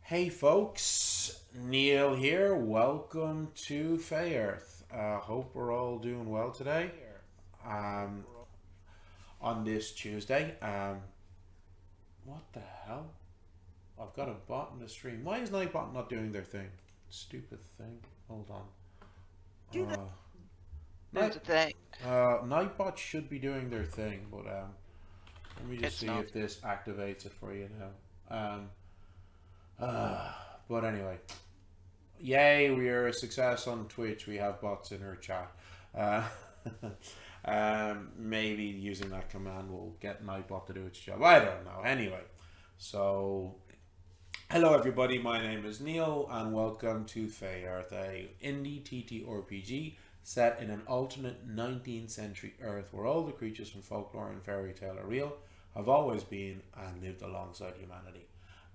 Hey folks, Neil here. Welcome to Fey Earth. Hope we're all doing well today. Um, on this Tuesday. What the hell? I've got a bot in the stream. Why is Nightbot not doing their thing? Stupid thing. Hold on. Do the Uh, do Night the thing. Nightbot should be doing their thing, but let me just It's see not. if this activates it for you now. Uh, but anyway, yay, we are a success on Twitch. We have bots in our chat. Uh, maybe using that command will get Nightbot to do its job. I don't know. Anyway, so hello everybody. My name is Neil, and welcome to Fey Earth, a indie TTRPG set in an alternate 19th century Earth where all the creatures from folklore and fairy tale are real, have always been, and lived alongside humanity.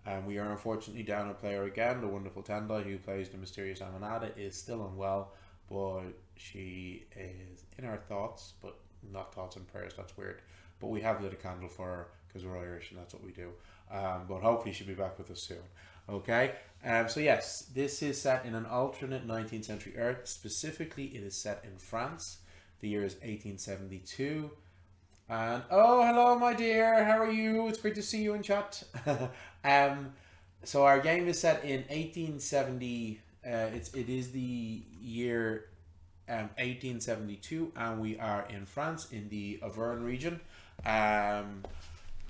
And we are unfortunately down a player again. The wonderful Tendai, who plays the mysterious Amanada, is still unwell, but she is in our thoughts, but not thoughts and prayers. That's weird. But we have lit a candle for her because we're Irish and that's what we do. But hopefully she'll be back with us soon. Okay. So yes, this is set in an alternate 19th century Earth. Specifically, it is set in France. The year is 1872. And oh, hello, my dear. How are you? It's great to see you in chat. um, so our game is set in 1870. It is the year 1872, and we are in France in the Auvergne region, um,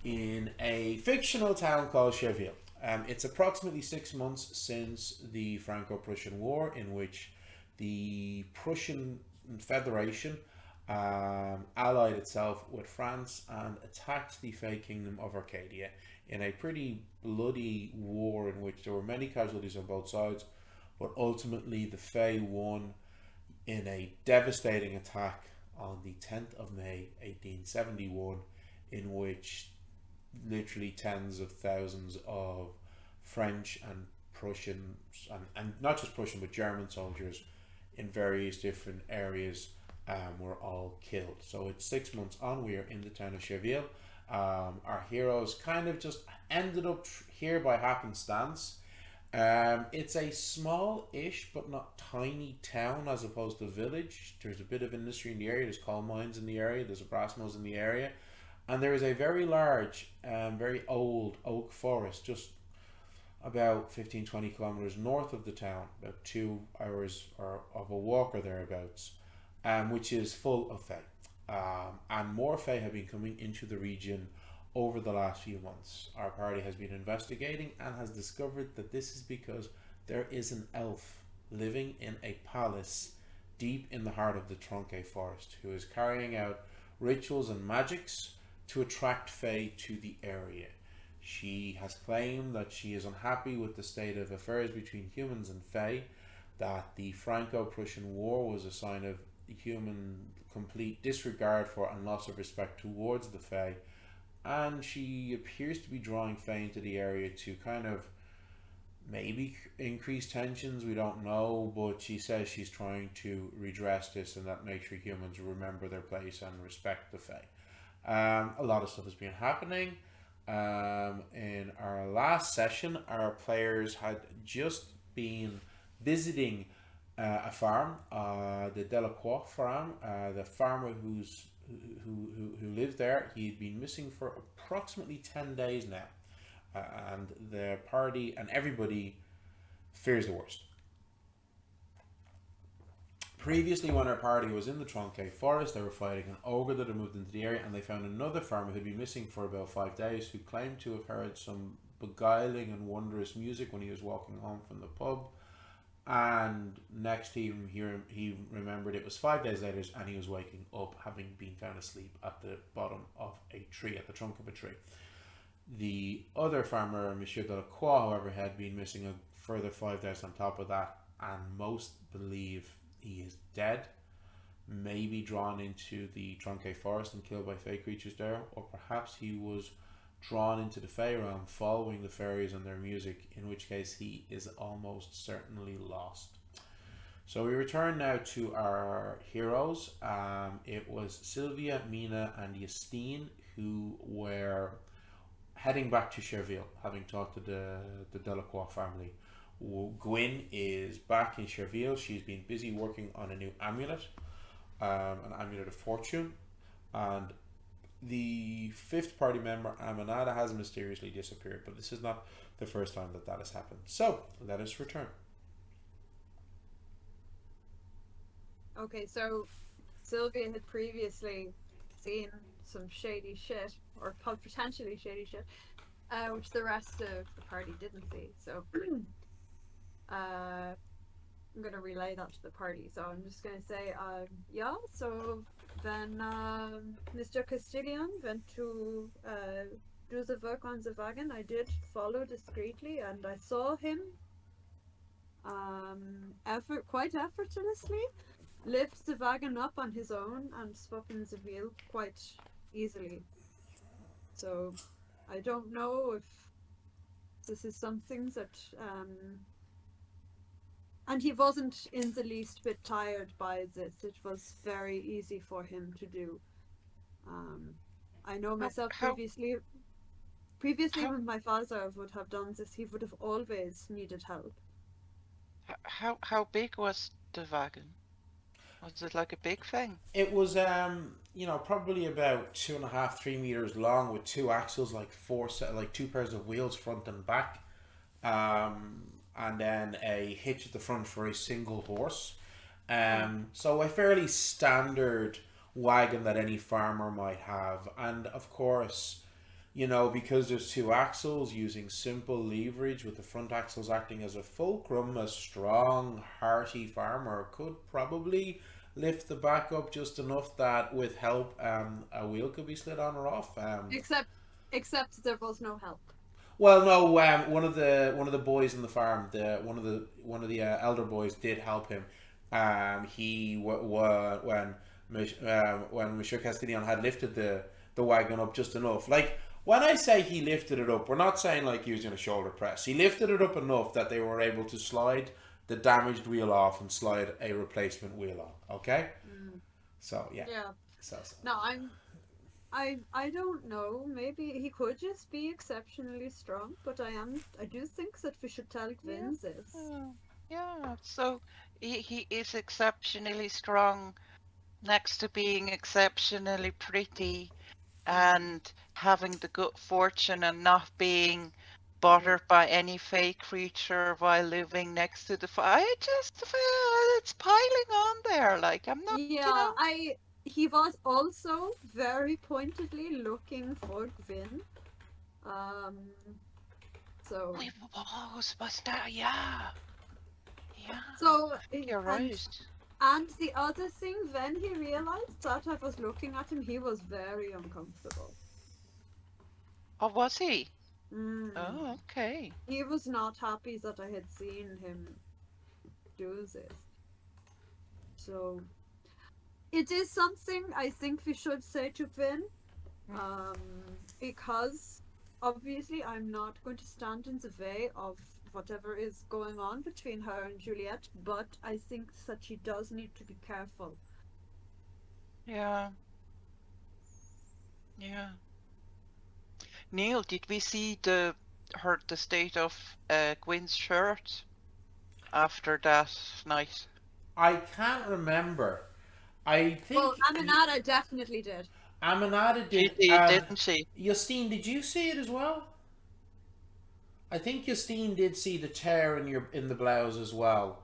in a fictional town called Cheville. It's approximately 6 months since the Franco-Prussian War, in which the Prussian Federation allied itself with France and attacked the Fey Kingdom of Arcadia in a pretty bloody war in which there were many casualties on both sides, but ultimately the Fey won in a devastating attack on the 10th of May 1871, in which literally tens of thousands of French and Prussian, and not just Prussian but German soldiers in various different areas were all killed. So it's 6 months on. We are in the town of Cheville. Our heroes kind of just ended up here by happenstance. It's a small-ish but not tiny town as opposed to a village. There's a bit of industry in the area. There's coal mines in the area. There's a brass mills in the area, and there is a very large, very old oak forest just about 15-20 kilometers north of the town, about 2 hours or of a walk or thereabouts, which is full of Fae. And more Fae have been coming into the region over the last few months. Our party has been investigating and has discovered that this is because there is an elf living in a palace deep in the heart of the Tronque forest who is carrying out rituals and magics to attract Fae to the area. She has claimed that she is unhappy with the state of affairs between humans and Fae, that the Franco Prussian War was a sign of human complete disregard for and loss of respect towards the Fae, and she appears to be drawing Fae into the area to kind of maybe increase tensions. We don't know, but she says she's trying to redress this and that make sure humans remember their place and respect the Fae. A lot of stuff has been happening. In our last session, our players had just been visiting a farm, the Delacroix farm. The farmer who lived there, he'd been missing for approximately 10 days now, and the party and everybody fears the worst. Previously, when our party was in the Tronque forest, they were fighting an ogre that had moved into the area, and they found another farmer who'd been missing for about 5 days, who claimed to have heard some beguiling and wondrous music when he was walking home from the pub. And next he remembered it was 5 days later, and he was waking up having been found asleep at the bottom of a tree, at the trunk of a tree. The other farmer, Monsieur Delacroix, however, had been missing a further 5 days on top of that, and most believe he is dead, maybe drawn into the Tronque forest and killed by Fey creatures there, or perhaps he was drawn into the Fey realm following the fairies and their music, in which case he is almost certainly lost. So we return now to our heroes. It was Sylvia, Mina, and Justine who were heading back to Cherville, having talked to the Delacroix family. Gwynn is back in Cherville. She's been busy working on a new amulet, an amulet of fortune, and the fifth party member, Aminata, has mysteriously disappeared. But this is not the first time that has happened. So let us return. Okay, so Sylvia had previously seen some shady shit, or potentially shady shit, which the rest of the party didn't see. So uh, I'm gonna relay that to the party. So I'm just gonna say, yeah. So then Mr. Castilian went to do the work on the wagon. I did follow discreetly, and I saw him quite effortlessly lift the wagon up on his own and swap in the wheel quite easily. So I don't know if this is something that and he wasn't in the least bit tired by this. It was very easy for him to do. Um, I know How myself how previously how when my father would have done this, he would have always needed help. how big was the wagon? Was it like a big thing? It was probably about 2.5, 3 meters long with two axles, like like two pairs of wheels front and back, and then a hitch at the front for a single horse. Mm. So a fairly standard wagon that any farmer might have, and of course, because there's two axles, using simple leverage with the front axles acting as a fulcrum, a strong, hearty farmer could probably lift the back up just enough that with help, a wheel could be slid on or off. Except, except there was no help. Well, no, one of the boys in the farm, the elder boys did help him. He when Monsieur Castillon had lifted the wagon up just enough. Like when I say he lifted it up, we're not saying like using a shoulder press. He lifted it up enough that they were able to slide the damaged wheel off and slide a replacement wheel on. Okay, Mm. so yeah, Yeah. so. No, I don't know. Maybe he could just be exceptionally strong, but I do think that we should tell Yeah. Gwyn this. Yeah. So he is exceptionally strong next to being exceptionally pretty Mm. and having the good fortune and not being Yeah. bothered by any fey creature while living next to the fire. I just feel it's piling on there. Like I'm not, Yeah, I he was also very pointedly looking for Gwyn. Um so was that? Yeah, yeah. so I think you're right. and the other thing, when he realized that I was looking at him, he was very uncomfortable. Oh, was he? Mm. Oh, okay. He was not happy that I had seen him do this. So it is something I think we should say to Gwyn, because obviously I'm not going to stand in the way of whatever is going on between her and Juliette, but I think that she does need to be careful. Yeah, yeah. Neil, did we see the state of Gwen's shirt after that night? I can't remember. I Well, think Aminata definitely did. Aminata She did. did, didn't she? Justine, did you see it as well? I think Justine did see the tear in the blouse as well.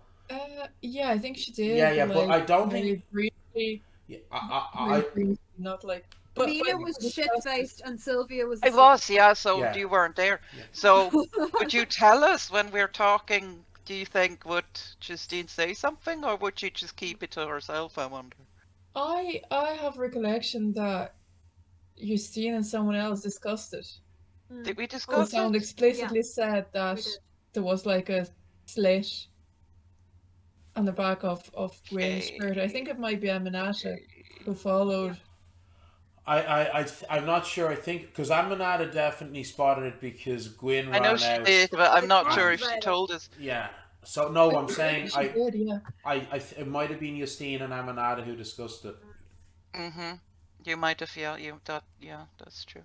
Yeah, I think she Yeah, did, yeah, but but like I don't think. very briefly, Yeah, very briefly, not like. But Amelia we was can shit discuss faced this. and Sylvia was It asleep. was, yeah, so yeah, you weren't there. yeah. So would you tell us when we're talking, do you think would Justine say something or would she just keep it to herself, I wonder? I have recollection that Justine and someone else discussed it. Mm. Did we Oh, So discuss someone it? yeah, explicitly said that we did. there was like a slit on the back of Gwyn's Okay. shirt. I think it might be Aminata Okay. who Yeah. followed. I'm not sure. I think because Aminata definitely spotted it because Gwyn I know ran she out, did, but I'm I not sure talked and if she about it. told us. yeah. So no, I'm Maybe saying she did, yeah. it might have been Justine and Aminata who discussed it. Mm. Mm-hmm. You might have, yeah, you that, yeah, that's true.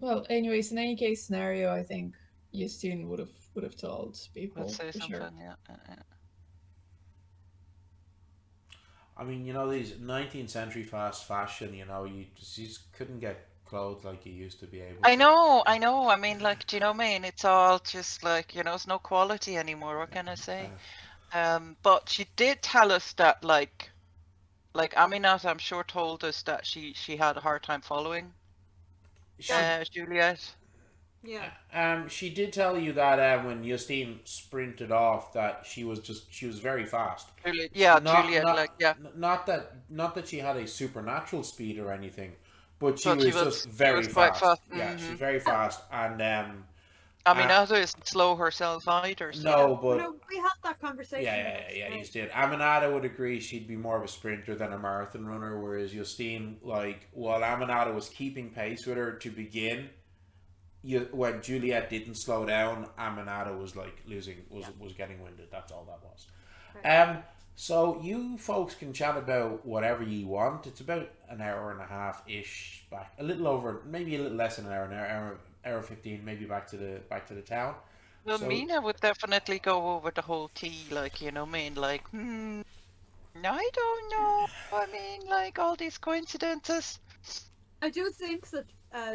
Well, anyways, in any case scenario, I think Justine would have told people Let's say for something. sure. Yeah. I mean, these 19th century fast fashion, you just couldn't get clothes like you used to be able I to. know. I mean, like, do you know what I mean? It's all just like, it's no quality anymore. What can I say? But she did tell us that, like Aminat, I'm sure, told us that she had a hard time following She, Juliette. Yeah. she did tell you that when Justine sprinted off, that she was very fast. Juliette, yeah, Juliette, like, yeah. Not that she had a supernatural speed or anything, but she But she was was just she very was quite fast. fast. Yeah, she's Mm-hmm. very fast, and uh, Aminata isn't slow herself either, so. no, No, but we had that yeah, conversation the yeah, next yeah, you day. did. Aminata would agree she'd be more of a sprinter than a marathon runner, whereas Justine, like, while Aminata was keeping pace with her to begin, when Juliette didn't slow down, Aminata was like was getting winded. That's all that was. Okay. So you folks can chat about whatever you want. It's about an hour and a half ish back, a little over, maybe a little less than an hour 15, maybe back to the town. Well, So Mina would definitely go over the whole tea, like, I mean, like, I don't know. I mean, like, all these coincidences. I do think that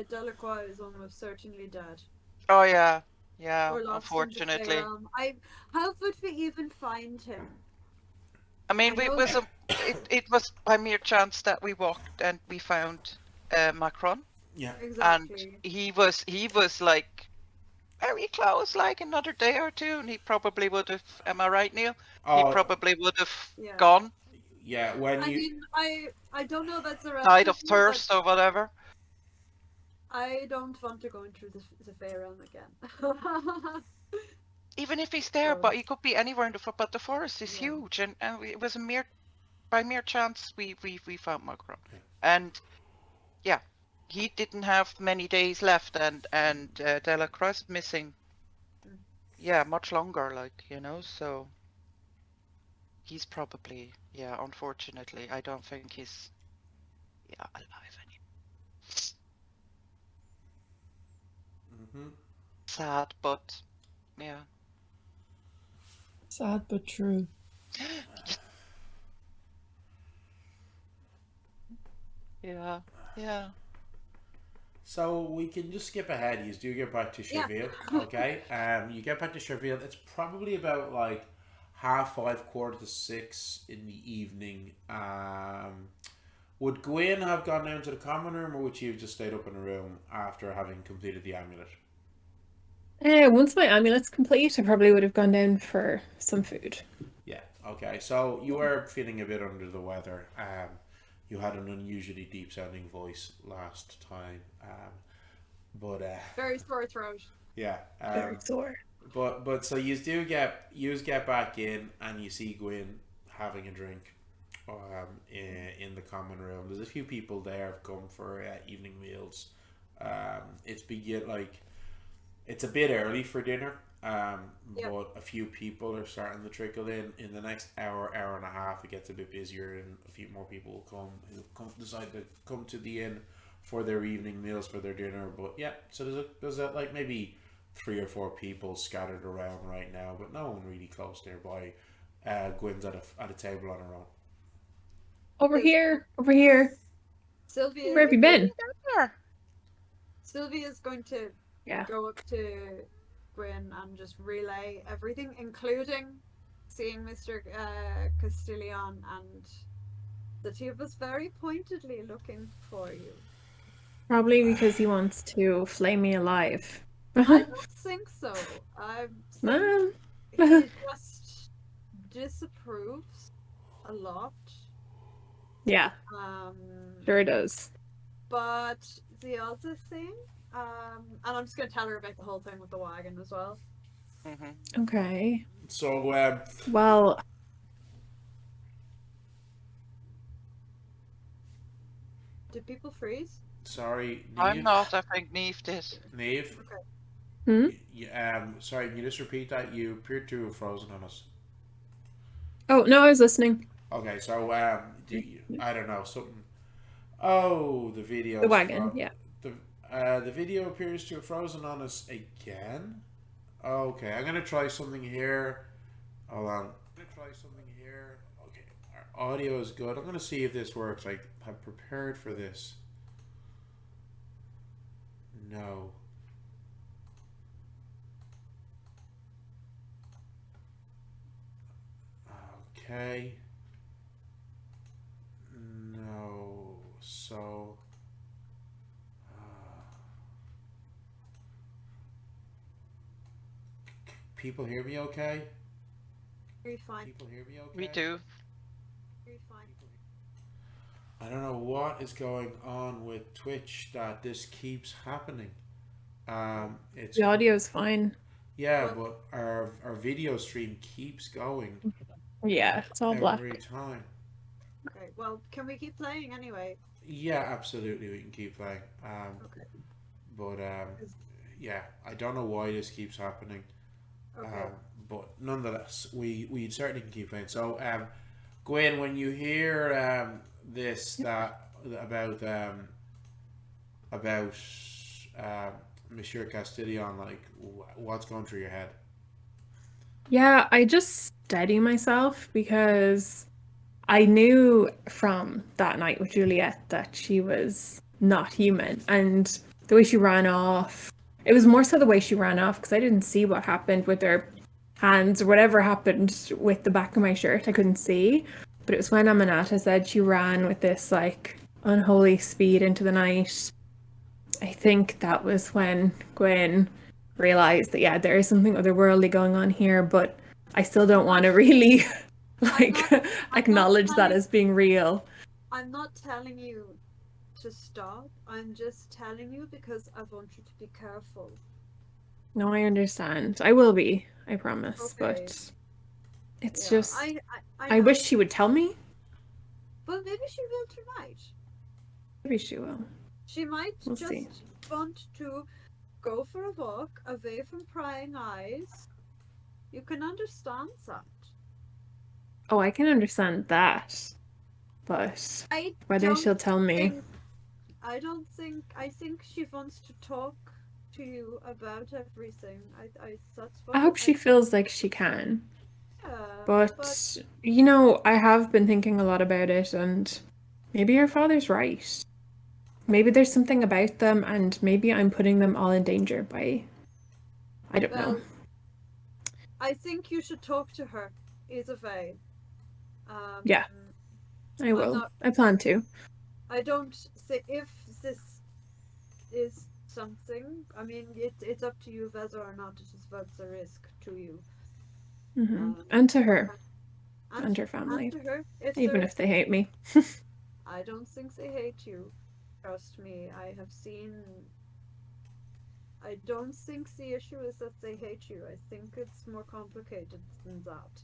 Delacroix is almost certainly dead. Oh, yeah. Yeah, Or lost in the Fey unfortunately. realm. How would we even find him? I mean, I know it was by mere chance that we walked and we found Macron, yeah, and exactly. he was like very close, like another day or two, and he probably would have. Am I right, Neil? He oh probably would have Yeah. gone, yeah. When I you mean, I don't know about the rest died of of you, but thirst or whatever. I don't want to go into the Fey realm again. Even if he's there, So, but he could be anywhere in but the forest is yeah. huge, and it was by mere chance we found Macron, and yeah, he didn't have many days left, and Delacroix missing, Mm. yeah, much longer, like, so he's probably, yeah, unfortunately, I don't think he's, yeah, alive anymore. hmm Sad, but yeah. Sad but true. Yeah, yeah. So we can just skip ahead. You do get back to Yeah. Cherville, okay? You get back to Cherville. It's probably about like 5:30, 5:45 in the evening. Would Gwynn have gone down to the common room, or would she have just stayed up in a room after having completed the amulet? Once my amulet's complete, I probably would have gone down for some food. Yeah. Okay. So you were feeling a bit under the weather. You had an unusually deep sounding voice last time. But Very sore throat. yeah. Very sore. But so you get back in and you see Gwyn having a drink, in the common room. There's a few people there have come for evening meals. It's a bit early for dinner. Yeah. But a few people are starting to trickle in. In the next hour and a half, it gets a bit busier, and a few more people will decide to come to the inn for their evening meals, for their dinner. But yeah, so there's a like maybe 3 or 4 people scattered around right now, but no one really close nearby. Gwyn's at a table on her own. Over here. Sylvia. Where have you been? There. Sylvia's going to Yeah. go up to Gwyn and just relay everything, including seeing Mr. Castilian and the two of us very pointedly looking for you. Probably because he wants to flay me alive. I don't think so. I think he just disapproves a lot. Yeah, sure it does. But the other thing, and I'm just gonna tell her about the whole thing with the wagon as well. Mm-hmm. Okay. So Well, Did people freeze? sorry, I'm Neve. not. I think Neve did. Neve. Okay. Sorry, can you just repeat that? You appeared to have frozen on us. oh no, I was listening. Okay, so I don't know something. Oh, the video. The wagon, yeah. The video appears to have frozen on us again. Okay, I'm gonna try something here. Hold on. I'm gonna try something here. Okay, our audio is good. I'm gonna see if this works. I have prepared for this. No. Okay. No. So. People hear me okay? You're fine. People hear me okay? We do. You're fine. I don't know what is going on with Twitch that this keeps happening. It's The audio is fine. yeah, but our video stream keeps going Yeah, it's all black. every time. Okay, well, can we keep playing anyway? Yeah, absolutely, we can keep playing. Okay. But yeah, I don't know why this keeps happening. Okay. But nonetheless, we certainly can keep playing. So, Gwynn, when you hear this about Monsieur Castillon, like what's going through your head? Yeah, I just steady myself because I knew from that night with Juliette that she was not human, and the way she ran off, it was more so the way she ran off because I didn't see what happened with her hands or whatever happened with the back of my shirt. I couldn't see, but it was when Aminata said she ran with this like unholy speed into the night. I think that was when Gwyn realized that yeah, there is something otherworldly going on here, but I still don't want to really like I'm acknowledge not that telling- as being real. I'm not telling you to stop. I'm just telling you because I want you to be careful. No, I understand. I will be, I promise. Okay. But it's Yeah, just I I know. wish she would tell me. But maybe she will tonight. Maybe she will. She might We'll just see. want to go for a walk away from prying eyes. You can understand that. Oh, I can understand that. But I whether don't she'll tell me. think- I don't think. I think she wants to talk to you about everything. That's what I hope she feels like she can. Yeah, But you know, I have been thinking a lot about it, and maybe her father's right. Maybe there's something about them, and maybe I'm putting them all in danger by I don't know. well, I think you should talk to her either way. Yeah. I will. not- I plan to. I don't say if this is something. I mean, it's up to you whether or not it is worth the risk to you. And to her. And her family. And to her, Even if they hate me. I don't think they hate you. Trust me, I have seen. I don't think the issue is that they hate you. I think it's more complicated than that.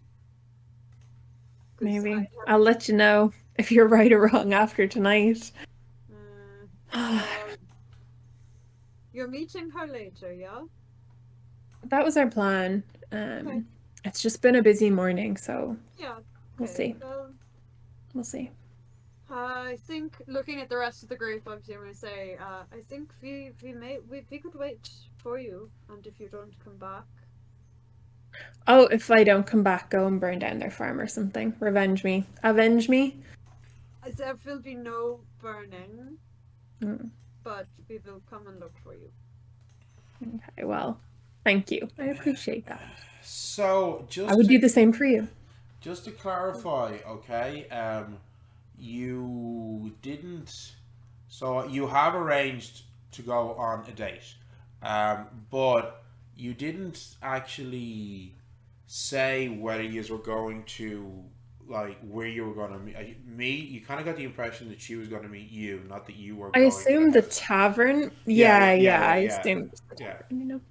'Cause Maybe. I'll let you know if you're right or wrong after tonight. Well, you're meeting her later, yeah? That was our plan. Okay. It's just been a busy morning, so Yeah. we'll okay, see. Well, We'll see. I think looking at the rest of the group, obviously, I'm going to say, I think we could wait for you, and if you don't come back, Oh, if I don't come back, go and burn down their farm or something. Revenge me. Avenge me. there will be no burning, Mm. but we will come and look for you. Okay, well, thank you. I appreciate that. So just I would do the same for you. Just to clarify, okay, you didn't. So you have arranged to go on a date, but you didn't actually say whether you were going to, like, where you were going to meet. You kind of got the impression that she was going to meet you, not that you were. I going assumed to the tavern. Yeah, I yeah. assumed the Yeah. tavern, you know.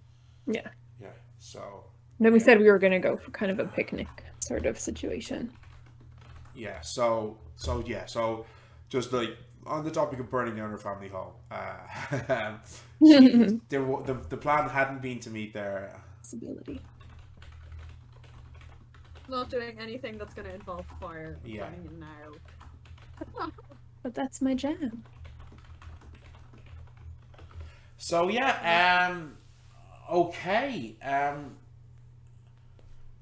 Yeah. Yeah. So. Then we Yeah. said we were gonna go for kind of a picnic sort of situation. Yeah. So just like on the topic of burning down her family home, the plan hadn't been to meet there. Possibility. Not doing anything that's going to involve fire. Yeah. Burning it now. But that's my jam. So yeah, okay.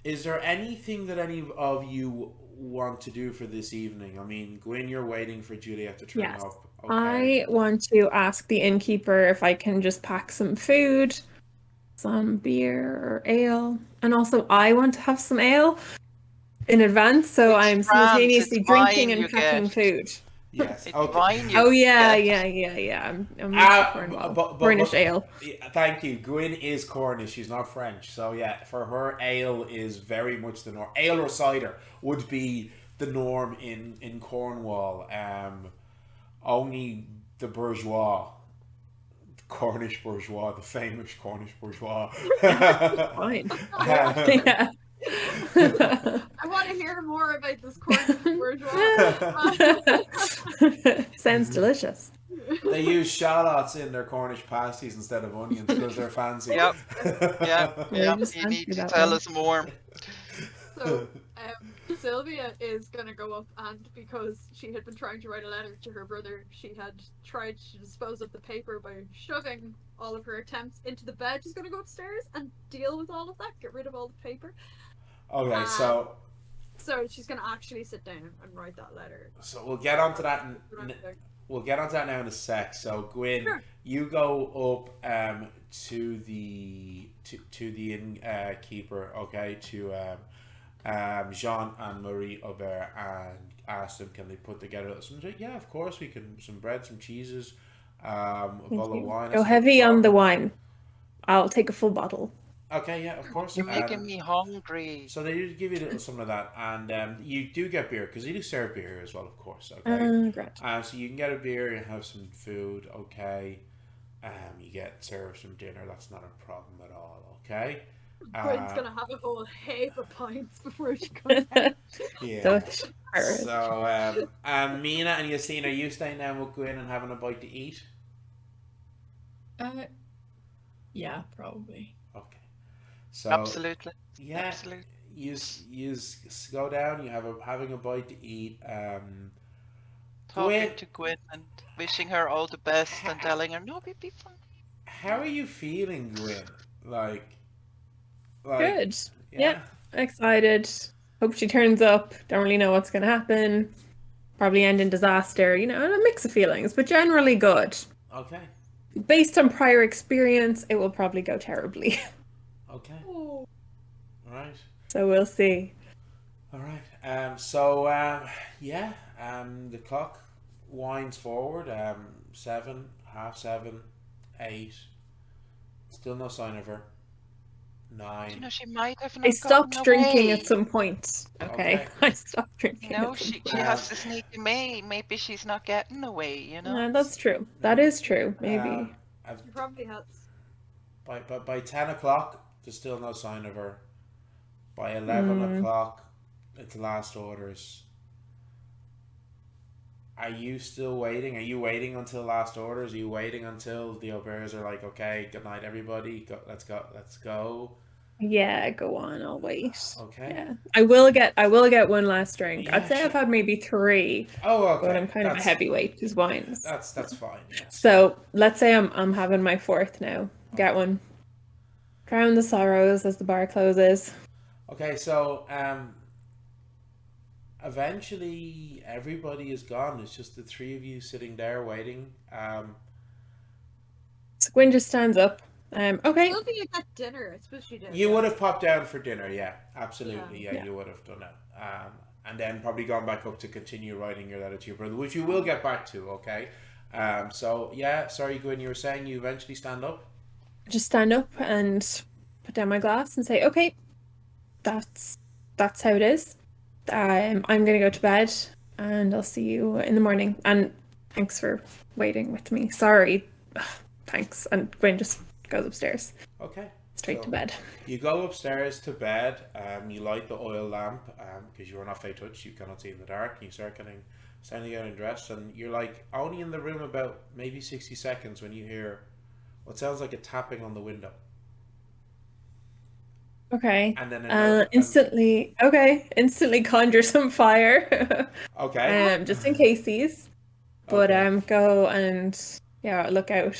Is there anything that any of you want to do for this evening? I mean, Gwyn, you're waiting for Juliette to turn Yes. up. Okay. I want to ask the innkeeper if I can just pack some food, some beer or ale. And also, I want to have some ale in advance, so It's I'm France, simultaneously it's drinking wine and you packing get. food. Yes. It's Okay. wine you Oh yeah, get. yeah. I'm used to Cornwall. Cornish ale. Yeah, thank you. Gwyn is Cornish. She's not French. So yeah, for her, ale is very much the norm. Ale or cider would be the norm in Cornwall. Only the bourgeois, Cornish bourgeois, the famous Cornish bourgeois. Fine. Yeah. I want to hear more about this Cornish bourgeois. Sounds delicious. They use shallots in their Cornish pasties instead of onions because they're fancy. Yep. Yeah, Yeah. just You need fancy to that tell one. us more. So, Sylvia is gonna go up, and because she had been trying to write a letter to her brother, she had tried to dispose of the paper by shoving all of her attempts into the bed. She's gonna go upstairs and deal with all of that, get rid of all the paper. Okay, so she's gonna actually sit down and write that letter. we'll get onto that. We'll get onto that now in a sec. So Gwyn, Sure. you go up to the innkeeper, okay, to Jean and Marie Aubert, and ask them, can they put together some? Yeah, of course we can. Some bread, some cheeses, a bottle of wine. Go heavy on the wine. I'll take a full bottle. Okay, yeah, of course. You're making me hungry. So they do give you a little some of that, and you do get beer because you do serve beer as well, of course. Okay. Great. So you can get a beer and have some food. Okay. You get served some dinner. That's not a problem at all. Okay. Gwyn's gonna have a whole heap of pints before she comes out. Yeah. Dutch. So Mina and Justine, are you staying down with Gwyn and having a bite to eat? Yeah, probably. Okay. So Absolutely. yeah. Absolutely. You go down. You having a bite to eat. Talking to Gwyn and wishing her all the best and telling her, no, it'll be fun. How are you feeling, Gwyn? Like Good. Yeah. Excited. Hope she turns up. Don't really know what's going to happen. Probably end in disaster. You know, a mix of feelings, but generally good. Okay. Based on prior experience, it will probably go terribly. Okay. Oh. All right. So we'll see. All right. The clock winds forward. 7, 7:30, 8. Still no sign of her. 9. You know, she might have not I stopped gotten drinking away. at some point. Okay. I stopped drinking. No, at some she point. has to sneak away. Maybe she's not getting away, you know? That's true. That is true. Maybe. She probably has. By 10 o'clock, there's still no sign of her. By 11 o'clock, it's last orders. Are you still waiting? Are you waiting until last orders? Are you waiting until the Auberts are like, okay, good night, everybody. Let's go. Yeah, go on. I'll wait. Okay. Yeah, I will get one last drink. Yeah, I'd say I've had maybe 3. Oh, okay. But I'm kind of a heavyweight because wines. That's fine. Yeah. So let's say I'm having my 4th now. Get one. Drown the sorrows as the bar closes. Okay, so eventually everybody is gone. It's just the 3 of you sitting there waiting. So Gwyn just stands up. Okay. Sylvia got dinner. I suppose she did. You would have popped down for dinner, yeah, absolutely, Yeah. you would have done it, and then probably gone back up to continue writing your letter to your brother, which you will get back to. Okay, so yeah, sorry, Gwyn, you were saying you eventually stand up. Just stand up and put down my glass and say, okay, that's how it is. I'm gonna go to bed and I'll see you in the morning. And thanks for waiting with me. Sorry. Thanks. And Gwyn just goes upstairs. Okay. Straight to bed. You go upstairs to bed. You light the oil lamp because you are not Fey touch. You cannot see in the dark. You start getting dressed, and you're like only in the room about maybe 60 seconds when you hear what sounds like a tapping on the window. Okay. And then instantly conjure some fire. Okay. Just in case. But Okay. go and Yeah, look out.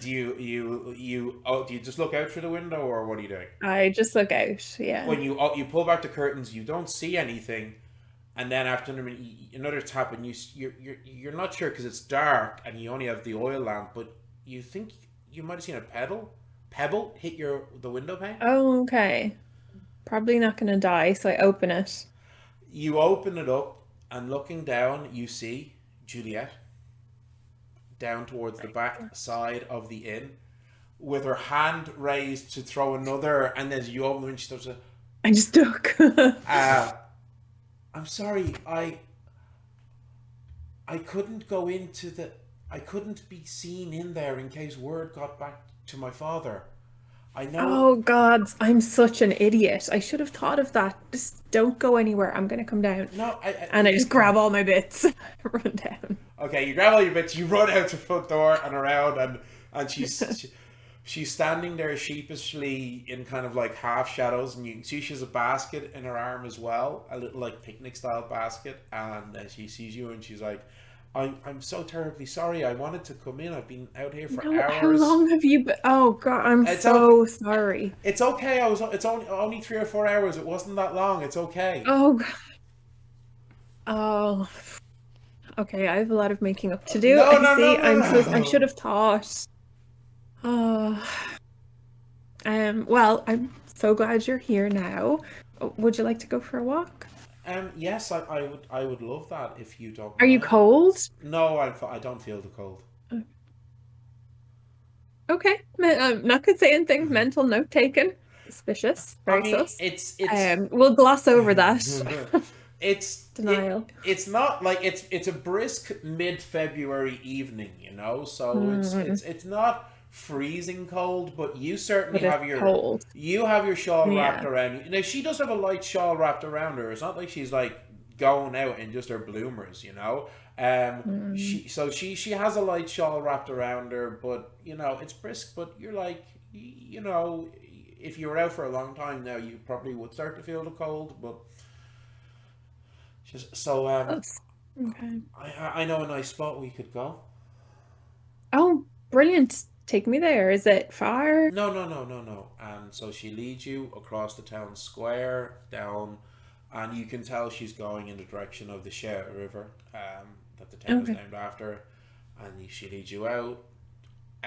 Do you just look out through the window, or what are you doing? I just look out. Yeah. When you pull back the curtains, you don't see anything, and then after a minute, another tap, and you're not sure because it's dark and you only have the oil lamp, but you think you might have seen a pebble hit the window pane. Oh, okay. Probably not gonna die, so I open it. You open it up, and looking down, you see Juliette down towards the back side of the inn, with her hand raised to throw another, and then you open it and she starts. I just duck. I'm sorry, I couldn't go into I couldn't be seen in there in case word got back to my father. I know. Oh God, I'm such an idiot. I should have thought of that. Just don't go anywhere. I'm gonna come down. No, And I just grab all my bits, run down. Okay, you grab all your bits, you run out the front door and around, and she's standing there sheepishly in kind of like half shadows, and you can see she has a basket in her arm as well, a little like picnic style basket, and she sees you and she's like, I'm so terribly sorry. I wanted to come in. I've been out here for hours. How long have you been? Oh God, I'm so sorry. It's okay. It's only 3 or 4 hours. It wasn't that long. It's okay. Oh God. Oh. Okay, I have a lot of making up to do. No, I should have thought. Oh. Well, I'm so glad you're here now. Would you like to go for a walk? Yes, I would love that if you don't Are you mind. cold? No, I don't feel the cold. Okay, I'm not gonna say anything. Mental note taken. Suspicious. Very sus. It's we'll gloss over that. it's Denial. It's not like it's a brisk mid-February evening, so it's not freezing cold, but you certainly have your cold. You have your shawl wrapped around you. Now she does have a light shawl wrapped around her. It's not like she's like going out in just her bloomers, she has a light shawl wrapped around her, but it's brisk, but you're like, if you were out for a long time now, you probably would start to feel the cold, but just so okay. I know a nice spot we could go. Oh, brilliant. Take me there. Is it far? No. So she leads you across the town square, down, and you can tell she's going in the direction of the Fey River, that the town is named after, and she leads you out.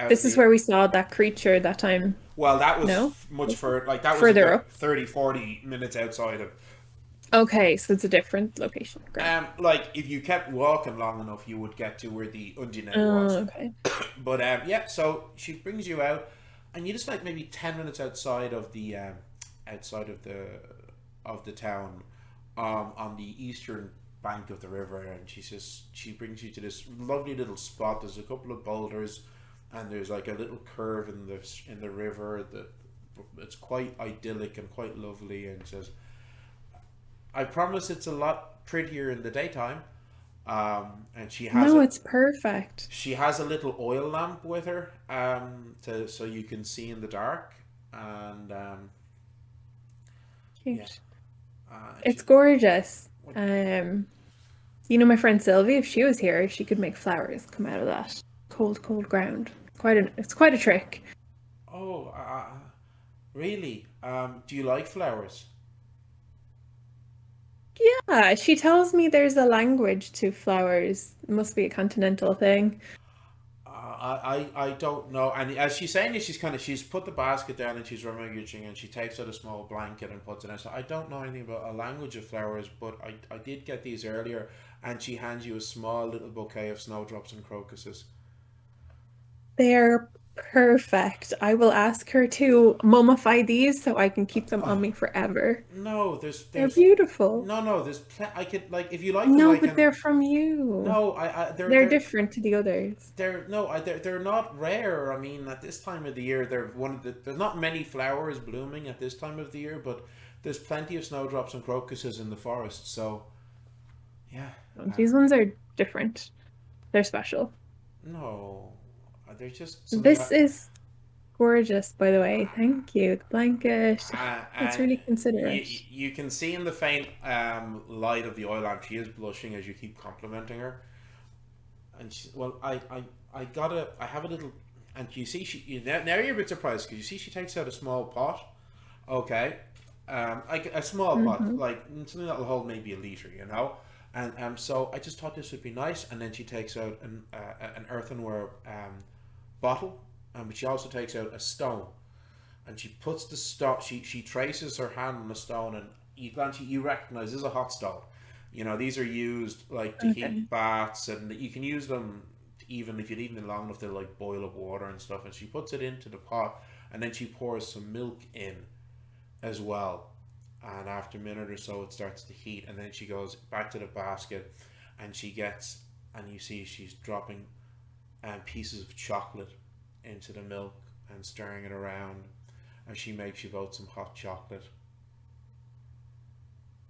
This is where we saw that creature that time. Well, that was much further, like that was further up. 30-40 minutes outside of. Okay, so it's a different location. Great. Like if you kept walking long enough, you would get to where the Undine was. Okay. But so she brings you out, and you just like maybe 10 minutes outside of the town, on the eastern bank of the river, and she brings you to this lovely little spot. There's a couple of boulders, and there's like a little curve in the river that it's quite idyllic and quite lovely, and says, I promise it's a lot prettier in the daytime. And she has it's perfect. She has a little oil lamp with her, so you can see in the dark, and cute. It's gorgeous. My friend Sylvie, if she was here, she could make flowers come out of that cold ground. It's quite a trick. Oh, really? Do you like flowers? Yeah, she tells me there's a language to flowers. It must be a continental thing. I don't know. And as she's saying this, she's put the basket down and she's rummaging, and she takes out a small blanket and puts it in. So I don't know anything about a language of flowers, but I did get these earlier, and she hands you a small little bouquet of snowdrops and crocuses. They're perfect. I will ask her to mummify these so I can keep them on me forever. No, they're beautiful. No, I could, like, if you like them. No, but they're from you. No, they're different to the others. They're not rare. I mean, at this time of the year, there's not many flowers blooming at this time of the year, but there's plenty of snowdrops and crocuses in the forest. So, yeah. These ones are different. They're special. No. They're just. This is gorgeous, by the way. Thank you. The blanket. That's really considerate. You can see in the faint light of the oil lamp, she is blushing as you keep complimenting her. and she, well, I have a little, and you see, now you're a bit surprised because you see she takes out a small pot, okay, like a small pot, like something that'll hold maybe a liter, you know, and so I just thought this would be nice, and then she takes out an earthenware bottle, but she also takes out a stone, and she puts the stone. She traces her hand on the stone, and you recognize this is a hot stone. You know, these are used like to Okay. heat baths, and you can use them even if you leave them long enough to like boil up water and stuff. And she puts it into the pot, and then she pours some milk in as well. And after a minute or so, it starts to heat, and then she goes back to the basket, and and you see she's dropping pieces of chocolate into the milk and stirring it around, and she makes you both some hot chocolate.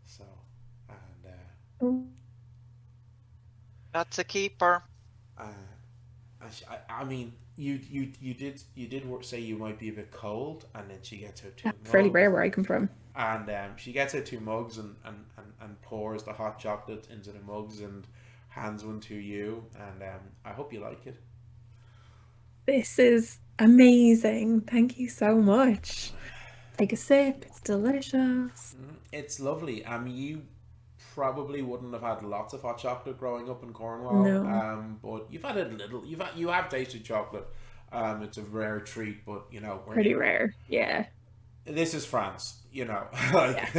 So, and Oh, That's a keeper. uh, I mean, you did say you might be a bit cold, and then she gets out two that's fairly mugs, rare where I come from. and she gets out two mugs and pours the hot chocolate into the mugs and hands one to you, and I hope you like it. This is amazing. Thank you so much. Take a sip. It's delicious. It's lovely. You probably wouldn't have had lots of hot chocolate growing up in Cornwall, No, but you've had a little. You have tasted chocolate. It's a rare treat, but you know when pretty you rare. Yeah. this is France, you know, Yeah.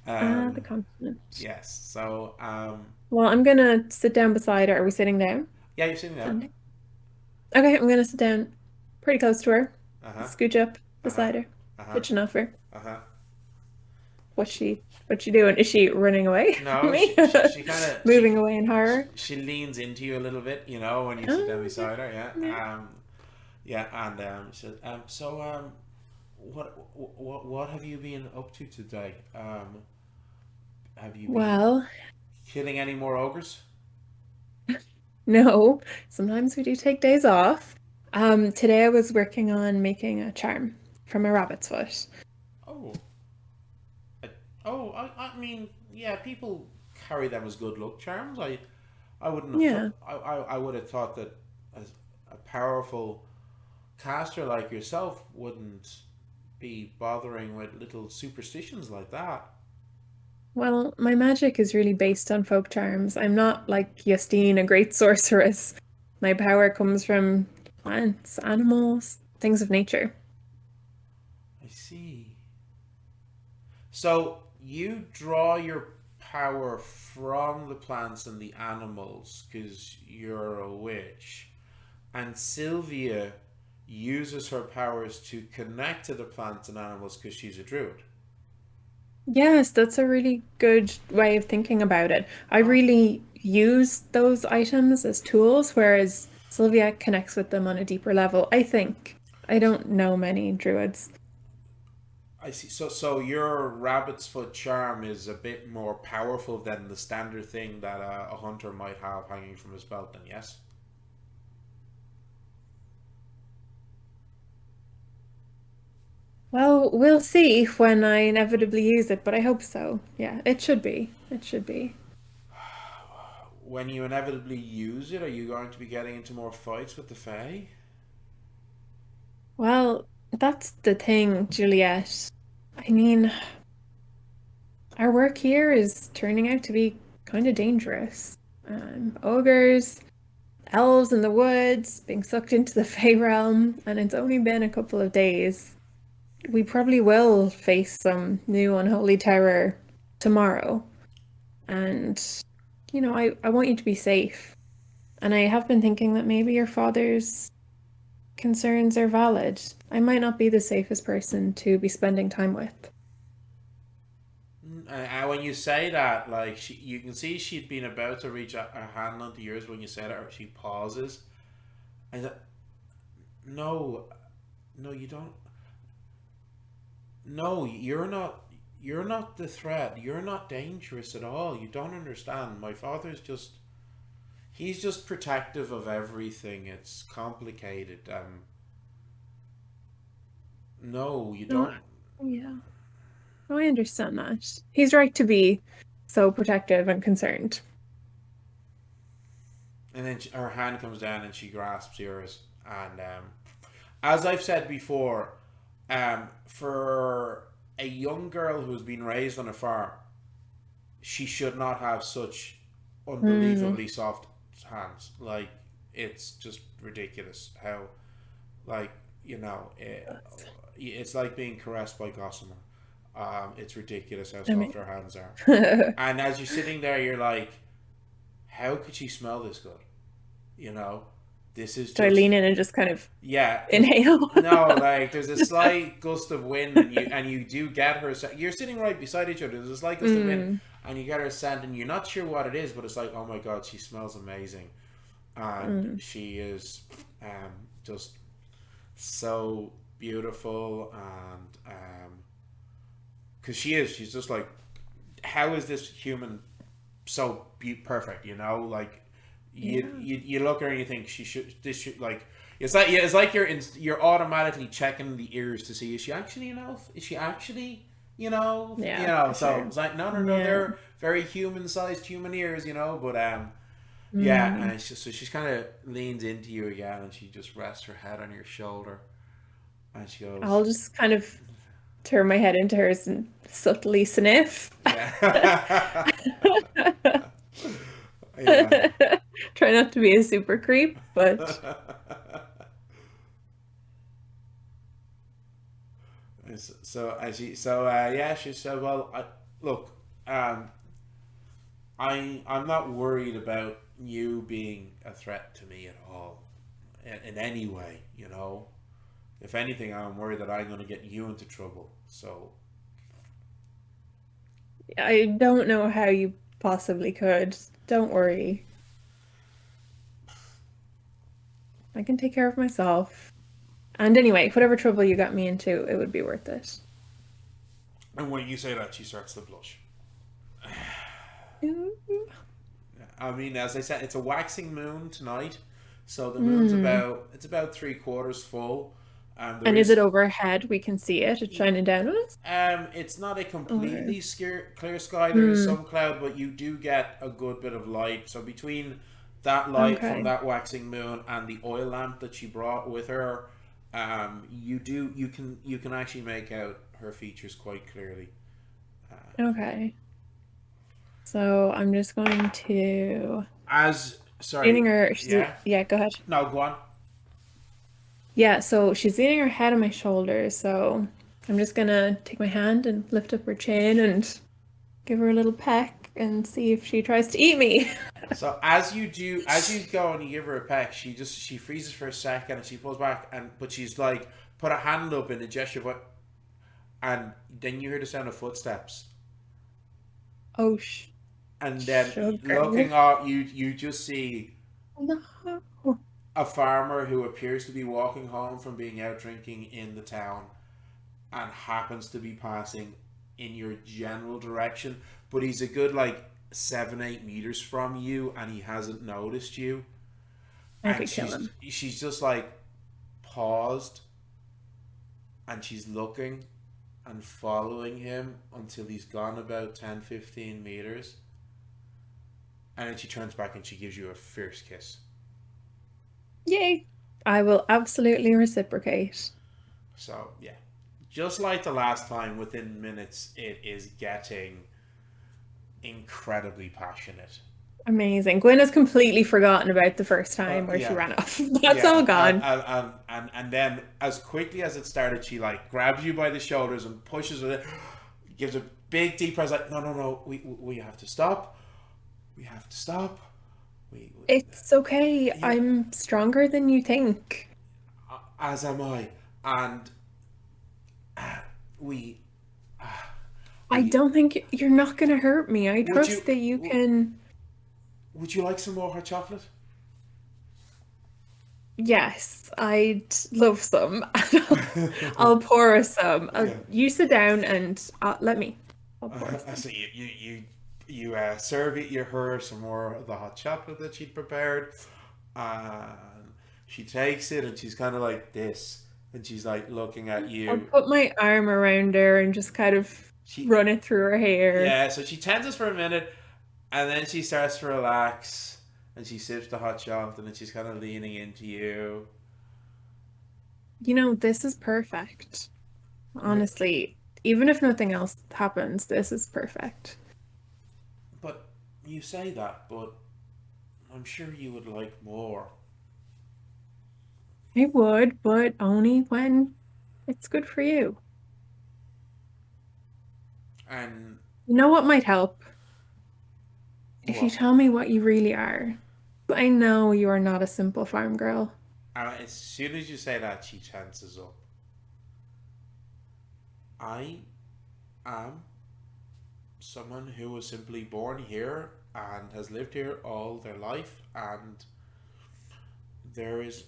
like The continent. yes. So Well, I'm gonna sit down beside her. Are we sitting down? yeah, you've seen that. Standing. Okay, I'm gonna sit down pretty close to her. Uh huh. Scooch up Uh huh. beside her. Uh huh. Pitching off her. Uh huh. What's she doing? Is she running away from No, me? she kind of Moving away in horror? she leans into you a little bit, you know, when you sit down Oh, beside her. Yeah. yeah. Yeah, and she said, what have you been up to today? Have you been Well, killing any more ogres? no. Sometimes we do take days off. Today I was working on making a charm from a rabbit's foot. Oh, I, I mean, yeah, people carry them as good luck charms. I wouldn't have Yeah. I would have thought that as a powerful caster like yourself wouldn't be bothering with little superstitions like that. Well, my magic is really based on folk charms. I'm not like Justine, a great sorceress. My power comes from plants, animals, things of nature. I see. So you draw your power from the plants and the animals because you're a witch, and Sylvia uses her powers to connect to the plants and animals because she's a druid. Yes, that's a really good way of thinking about it. I Oh, really use those items as tools, whereas Sylvia connects with them on a deeper level, I think. I don't know many druids. I see. So your rabbit's foot charm is a bit more powerful than the standard thing that a hunter might have hanging from his belt. Then yes. Well, we'll see when I inevitably use it, but I hope so. Yeah, it should be. It should be. When you inevitably use it, are you going to be getting into more fights with the Fae? Well, that's the thing, Juliette. I mean, our work here is turning out to be kind of dangerous. Ogres, elves in the woods, being sucked into the Fey realm, and it's only been a couple of days. We probably will face some new unholy terror tomorrow. And, I want you to be safe. And I have been thinking that maybe your father's concerns are valid. I might not be the safest person to be spending time with. And when you say that, like you can see she'd been about to reach her hand onto yours when you said it. She pauses, and no, no, you don't. No, you're not. You're not the threat. You're not dangerous at all. You don't understand. My father's just. He's just protective of everything. It's complicated. No, you No, don't. yeah. No, I understand that. He's right to be so protective and concerned. and then her hand comes down and she grasps yours. And as I've said before, for a young girl who's been raised on a farm, she should not have such unbelievably soft hands. Like, it's just ridiculous how, like, it's like being caressed by gossamer. It's ridiculous how soft her hands are. And as you're sitting there, you're like, how could she smell this good? You know, this is just... Do I lean in and just kind of Yeah. inhale? No, like, there's a slight gust of wind, and you do get her... You're sitting right beside each other. There's a slight gust of wind, and you get her scent, and you're not sure what it is, but it's like, oh my God, she smells amazing. And she is just so beautiful, and... because she's just like, how is this human so perfect? You know, like you look at her and you think this should like, it's like you're automatically checking the ears to see, is she actually an elf? Is she actually, so sure. It's like no, they're very human sized human ears, but and she's kind of leans into you again, and she just rests her head on your shoulder, and she goes, I'll just kind of turn my head into hers and subtly sniff. Yeah. Try not to be a super creep, but she said, well, look, I'm not worried about you being a threat to me at all in any way, If anything, I'm worried that I'm going to get you into trouble. So I don't know how you possibly could. Don't worry. I can take care of myself. And anyway, whatever trouble you got me into, it would be worth it. And when you say that, she starts to blush. I mean, as I said, it's a waxing moon tonight, so the moon's about 3/4 full. And is it overhead? We can see it. It's shining down on us? It's not a completely clear sky. There is some cloud, but you do get a good bit of light. So between that light from that waxing moon and the oil lamp that she brought with her, you can actually make out her features quite clearly. Okay. So I'm just going to... Sorry. Yeah, go ahead. No, go on. Yeah, so she's leaning her head on my shoulder, so I'm just gonna take my hand and lift up her chin and give her a little peck and see if she tries to eat me. So as you go and you give her a peck, she freezes for a second and she pulls back, but she's like put a hand up in a gesture of and then you hear the sound of footsteps. Oh and then sugar. Looking up, you just see No. a farmer who appears to be walking home from being out drinking in the town and happens to be passing in your general direction, but he's a good 7-8 meters from you and he hasn't noticed you. I could kill him. She's just paused and she's looking and following him until he's gone about 10-15 meters, and then she turns back and she gives you a fierce kiss. Yay! I will absolutely reciprocate. So, yeah. Just like the last time, within minutes, it is getting incredibly passionate. Amazing. Gwynn has completely forgotten about the first time where she ran off. That's all gone. And then, as quickly as it started, she grabs you by the shoulders and pushes with it, gives a big deep breath, no, we have to stop. We have to stop. It's okay. Yeah. I'm stronger than you think. As am I. And I don't think you're not going to hurt me. I trust that you can... Would you like some more hot chocolate? Yes, I'd love some. I'll pour us some. You sit down and let me. I'll pour some. So you serve her some more of the hot chocolate that she'd prepared. She takes it and she's kind of like this, and she's looking at you. I'll put my arm around her and just kind of run it through her hair. Yeah, so she tenses for a minute, and then she starts to relax, and she sips the hot chocolate and she's kind of leaning into you. You know, this is perfect. Honestly, even if nothing else happens, this is perfect. But you say that, but I'm sure you would like more. I would, but only when it's good for you. And You know what might help? If you what? tell me what you really are. I know you are not a simple farm girl. And as soon as you say that, she tenses up. I am someone who was simply born here and has lived here all their life, and there is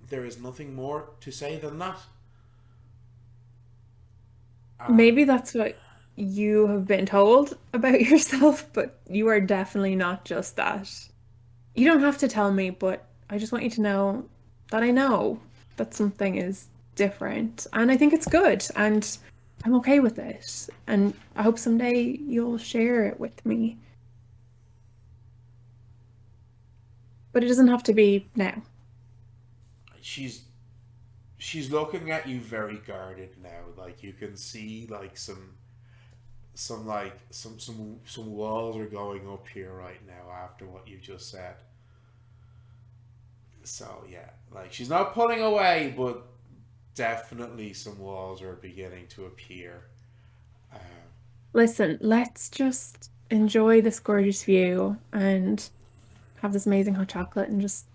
there is nothing more to say than that. Um, Maybe that's what you have been told about yourself, but you are definitely not just that. You don't have to tell me, but I just want you to know that I know that something is different. And I think it's good. And I'm okay with it. And I hope someday you'll share it with me. But it doesn't have to be now. she's she's looking at you very guarded now. Like you can see like some walls are going up here right now after what you just said. So yeah, like she's not pulling away, but definitely some walls are beginning to appear. Um, Listen, let's just enjoy this gorgeous view and have this amazing hot chocolate and just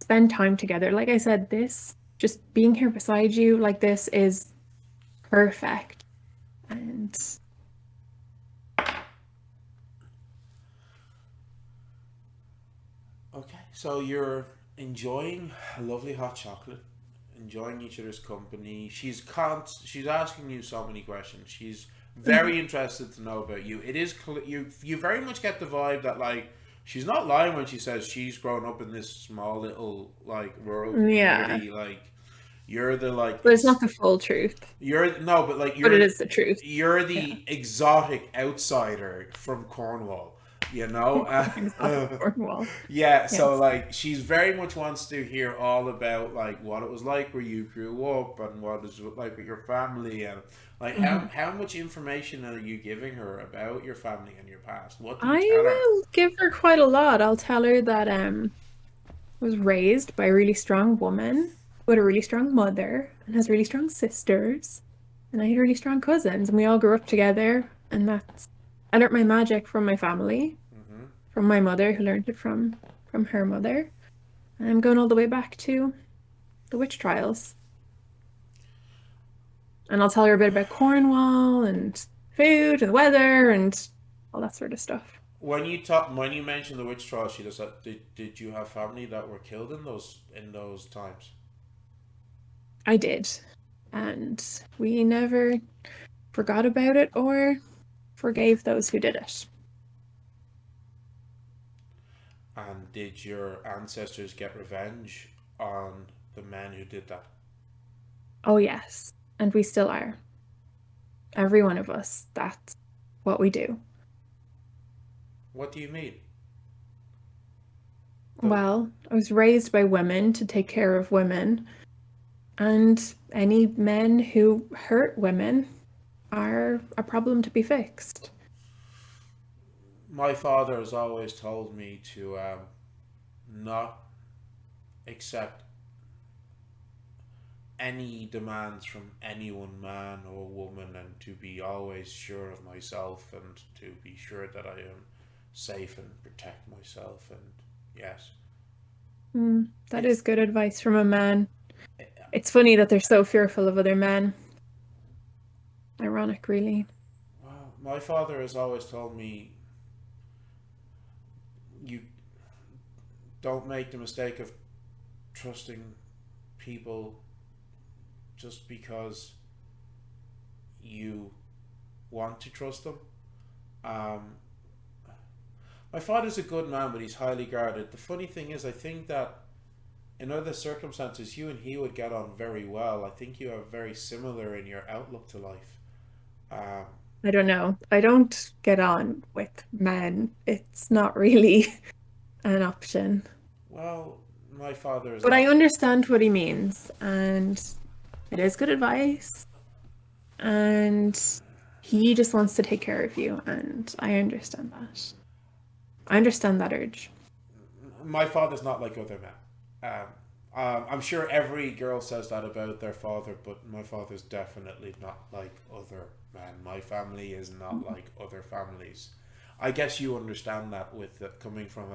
spend time together. Like I said, this just being here beside you like this is perfect. And okay, so you're enjoying a lovely hot chocolate, enjoying each other's company. She's asking you so many questions. She's very interested to know about you. It is you very much get the vibe that like she's not lying when she says she's grown up in this small little like rural yeah, community. Like you're the like but it's not the full truth, you're no, but like but it is the truth. you're Yeah. the exotic outsider from Cornwall. You know, Exotic Cornwall. yeah. So Yes. like, she's very much wants to hear all about like what it was like where you grew up and what it was like with your family and like Mhm. how much information are you giving her about your family and your past? What do you I tell her? will give her quite a lot. I'll tell her that was raised by a really strong woman with a really strong mother and has really strong sisters. And I had really strong cousins, and we all grew up together. And that's I learnt my magic from my family, Hmm. from my mother, who learned it from her mother. And I'm going all the way back to the witch trials. And I'll tell her a bit about Cornwall and food and weather and all that sort of stuff. When you mentioned the witch trial, she just said, did you have family that were killed in those times? I did. And we never forgot about it or forgave those who did it. And did your ancestors get revenge on the men who did that? Oh, yes. And we still are. Every one of us. That's what we do. What do you mean? The Well, I was raised by women to take care of women, and any men who hurt women are a problem to be fixed. My father has always told me to not accept any demands from any one man or woman, and to be always sure of myself and to be sure that I am safe and protect myself. And yes, That it's is good advice from a man. It's funny that they're so fearful of other men. Ironic, really. well, my father has always told me you don't make the mistake of trusting people just because you want to trust them. Um, my father's a good man, but he's highly guarded. The funny thing is, I think that in other circumstances, you and he would get on very well. I think you are very similar in your outlook to life. Um, I don't know. I don't get on with men. It's not really an option. Well, my father is But I not. understand what he means, and it is good advice. And he just wants to take care of you, and I understand that. I understand that urge. My father's not like other men. I'm sure every girl says that about their father, but my father's definitely not like other men. My family is not like other families. I guess you understand that with it coming from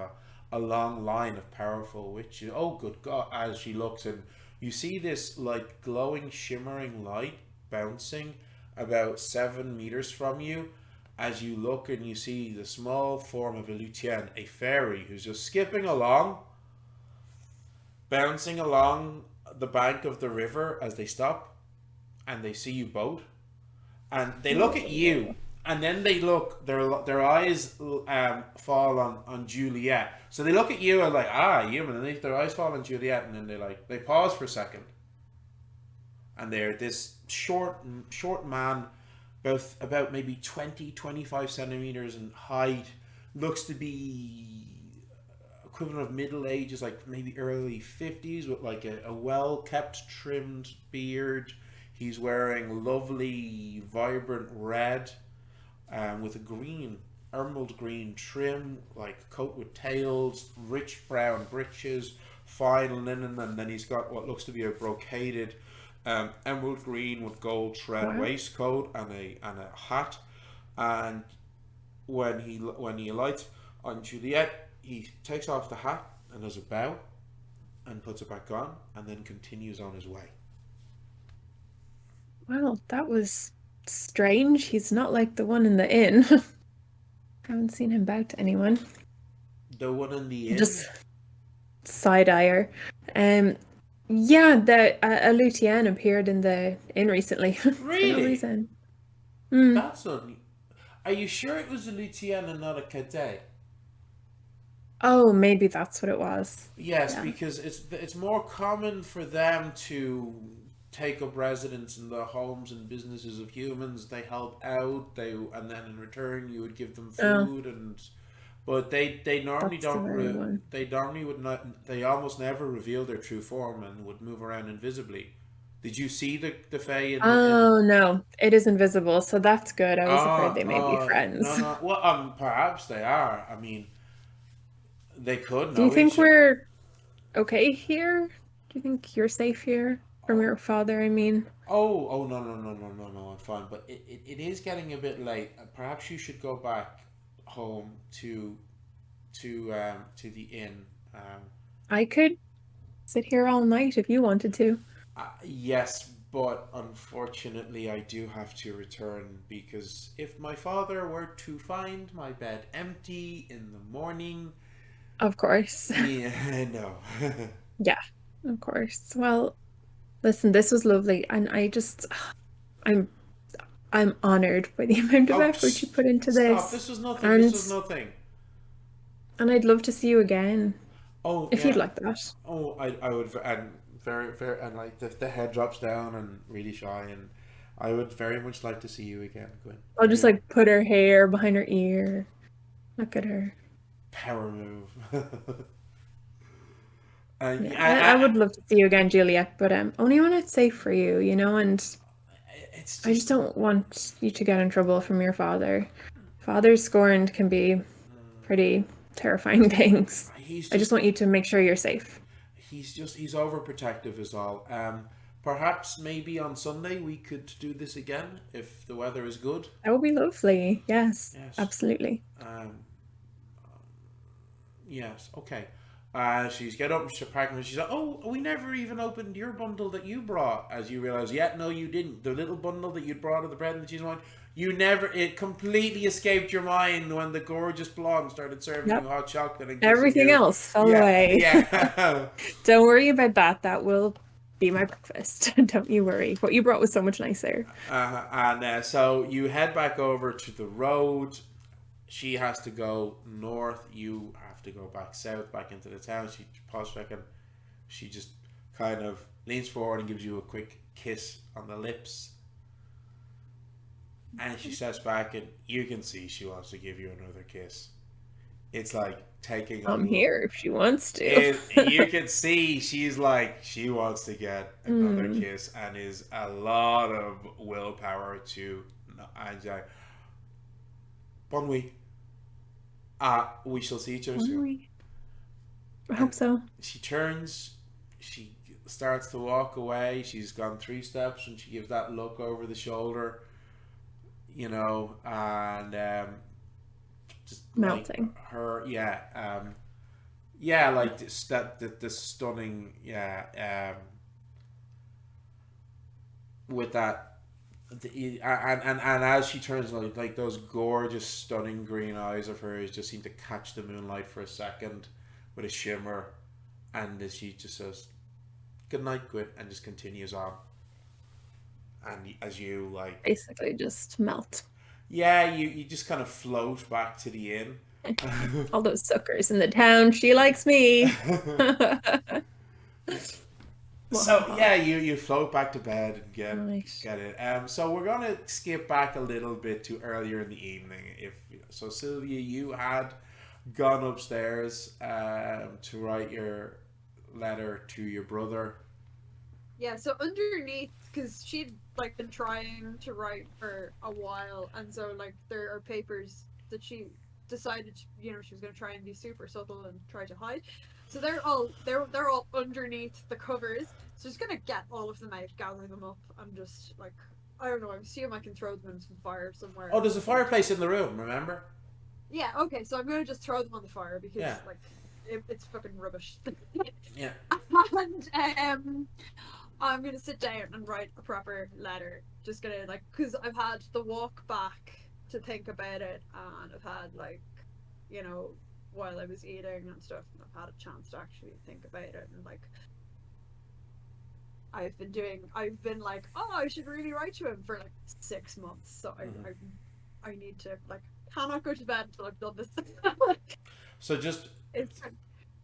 a long line of powerful witches. Oh, good God, as she looks and you see this like glowing, shimmering light bouncing about 7 meters from you. As you look and you see the small form of a Lucienne, a fairy who's just skipping along, bouncing along the bank of the river as they stop and they see you both and they look at you and then they look their eyes fall on Juliette, so they look at you and like human, and their eyes fall on Juliette and then they pause for a second and they're this short man about maybe 20-25 centimeters in height, looks to be equivalent of middle ages, like maybe early 50s, with like a well kept trimmed beard. He's wearing lovely vibrant red with a green emerald green trim, like coat with tails, rich brown breeches, fine linen, and then he's got what looks to be a brocaded emerald green with gold thread Wow. waistcoat and a hat. And when he alights on Juliette, he takes off the hat and does a bow and puts it back on and then continues on his way. Well, that was strange. He's not like the one in the inn. Haven't seen him bow to anyone. The one in the inn? Just side-eye her. Yeah, a Lucienne appeared in the inn recently for no Really? reason. That's Are you sure it was a Lucienne and not a cadet? Oh, maybe that's what it was. Yes, Yeah. because it's more common for them to take up residence in the homes and businesses of humans. They help out, and then in return you would give them Oh, food but they normally that's the don't very one. they normally would not, they almost never reveal their true form and would move around invisibly. Did you see the Fae in Oh no, it is invisible, so that's good. I was afraid they may be no, friends. no, well, perhaps they are. I mean, they could Do you know think each other. we're okay here? Do you think you're safe here from your father, I mean? Oh, no, I'm fine. But it is getting a bit late. Perhaps you should go back home to the inn. I could sit here all night if you wanted to. Yes, but unfortunately, I do have to return because if my father were to find my bed empty in the morning, Of course. yeah, no. Yeah, of course. Well, listen, this was lovely, and I'm I'm honored by the amount of Oh, effort you put into stop! this, This was nothing. This and was nothing. I'd love to see you again Oh if you'd yeah. like that. Oh, I would, and very, and like the head drops down and really shy, and I would very much like to see you again, Gwynn. I'll just like put her hair behind her ear. Look at her. Power move. And Yeah, I would love to see you again, Juliette, but only when it's safe for you, and it's I just just don't want you to get in trouble from your father. Fathers scorned can be pretty terrifying things. he's I just just want you to make sure you're safe. he's overprotective is all. Perhaps maybe on Sunday we could do this again if the weather is good. That would be lovely. Yes, Yes. absolutely. Um. Yes. Okay. She's get up, she's pregnant. She's like, "Oh, we never even opened your bundle that you brought." As you realize, yeah, no, you didn't. The little bundle that you brought of the bread and the cheese and wine, you never. It completely escaped your mind when the gorgeous blonde started serving Yep. you hot chocolate and kissing Everything you. else fell Yeah, away. yeah. Don't worry about that. That will be my breakfast. Don't you worry. What you brought was so much nicer. And so you head back over to the road. She has to go north. You have to go back south, back into the town. She pauses a second. She just kind of leans forward and gives you a quick kiss on the lips. And she steps back, and you can see she wants to give you another kiss. it's like taking I'm here if she wants to. You can see she's like, she wants to get another kiss, and is a lot of willpower to. And like, bon nuit. We shall see each other soon. I hope so. She turns, she starts to walk away. She's gone 3 steps, and she gives that look over the shoulder, you know, and just melting. Like her, yeah, like the stunning, with that. And as she turns, like those gorgeous, stunning green eyes of hers just seem to catch the moonlight for a second with a shimmer, and as she just says, "Good night, Gwynn," and just continues on. And as you like, basically just melt. Yeah, you just kind of float back to the inn. All those suckers in the town. She likes me. So yeah, you float back to bed and get it. So we're gonna skip back a little bit to earlier in the evening. So, Sylvia, you had gone upstairs to write your letter to your brother. Yeah. So underneath, because she'd like been trying to write for a while, and so like there are papers that she decided, she was going to try and be super subtle and try to hide. So they're all underneath the covers. So just gonna get all of them out, gather them up, and just like, I don't know, I assume I can throw them into some fire somewhere. Oh, there's a fireplace in the room, remember? Yeah, okay, so I'm gonna just throw them on the fire because like it's fucking rubbish. Yeah. And I'm gonna sit down and write a proper letter. Just gonna like, because I've had the walk back to think about it, and I've had like, while I was eating and stuff, and I've had a chance to actually think about it, and like I've been like, oh, I should really write to him for like 6 months, so I need to like, cannot go to bed until I've done this.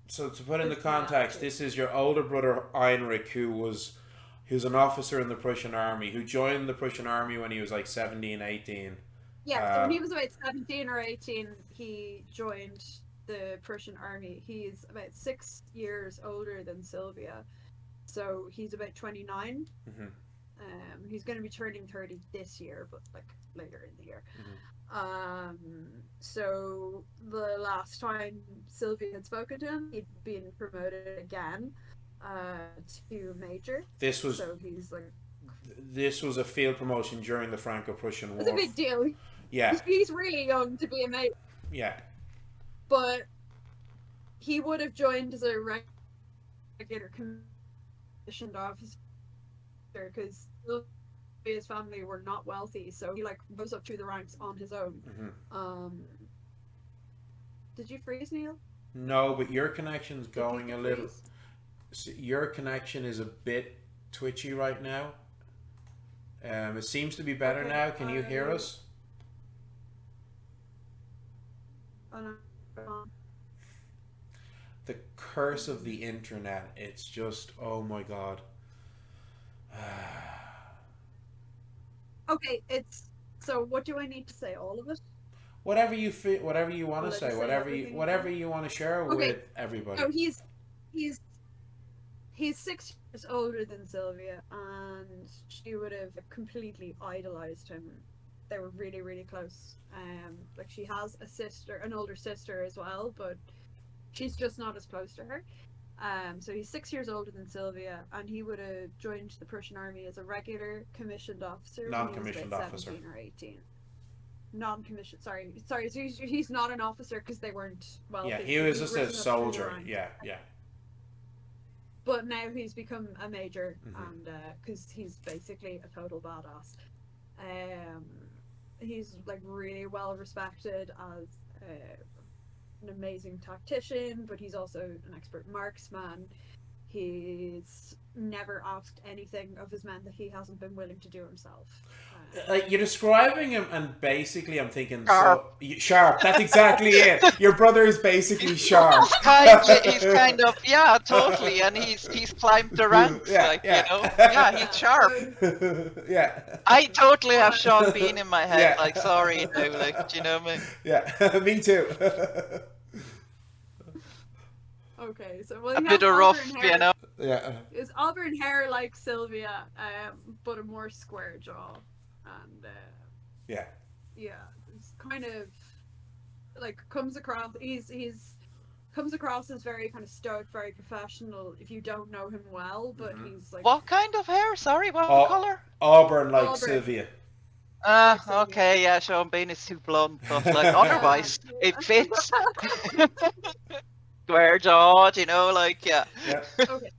So to put in the context, this is your older brother Heinrich, who's an officer in the Prussian army, who joined the Prussian army when he was like 17, 18. Yeah, so when he was about 17 or 18, he joined the Prussian army. He's about 6 years older than Sylvia, so he's about 29. Mm-hmm. He's going to be turning 30 this year, but like later in the year. Mm-hmm. So the last time Sylvia had spoken to him, he'd been promoted again to major. So he's like, this was a field promotion during the Franco-Prussian War. It's a big deal. Yeah. He's really young to be a major. Yeah. But he would have joined as a regular commissioned officer because his family were not wealthy, so he like rose up through the ranks on his own. Mm-hmm. Did you freeze, Neil? No, but your connection's going a little. Your connection is a bit twitchy right now. It seems to be better now. Can you hear us? The curse of the internet. It's just, oh my god. Okay, so what do I need to say? All of it? Whatever you feel, whatever you want to say, whatever you want to share with everybody. So he's 6 years older than Sylvia, and she would have completely idolized him. They were really, really close. Like she has an older sister as well, but she's just not as close to her. So he's 6 years older than Sylvia, and he would have joined the Prussian army as a regular commissioned officer. Non-commissioned officer. 17 or 18. Non-commissioned. Sorry. So he's not an officer because they weren't wealthy. Yeah, he was just a soldier. Yeah. But now he's become a major, and because he's basically a total badass. He's like really well respected as an amazing tactician, but he's also an expert marksman. He's never asked anything of his men that he hasn't been willing to do himself. You're describing him, and basically I'm thinking sharp. That's exactly it. Your brother is basically sharp. He's kind of totally, and he's climbed the ranks, he's sharp. Yeah. I totally have Sean Bean in my head. Like, sorry, like, do you know me? Yeah, me too. Okay, so well, A he bit has of auburn rough, hair. you know. Yeah. Is auburn hair like Sylvia, but a more square jaw, and Yeah. yeah, it's kind of like comes across. He's comes across as very kind of stoic, very professional. If you don't know him well, but he's like What kind of hair? Sorry, what color? Auburn like Auburn. Sylvia. Ah, Sylvia. okay, yeah, Sean Bean is too blunt, but like otherwise it fits. Square jawed, you know, like yeah. Yeah. Okay.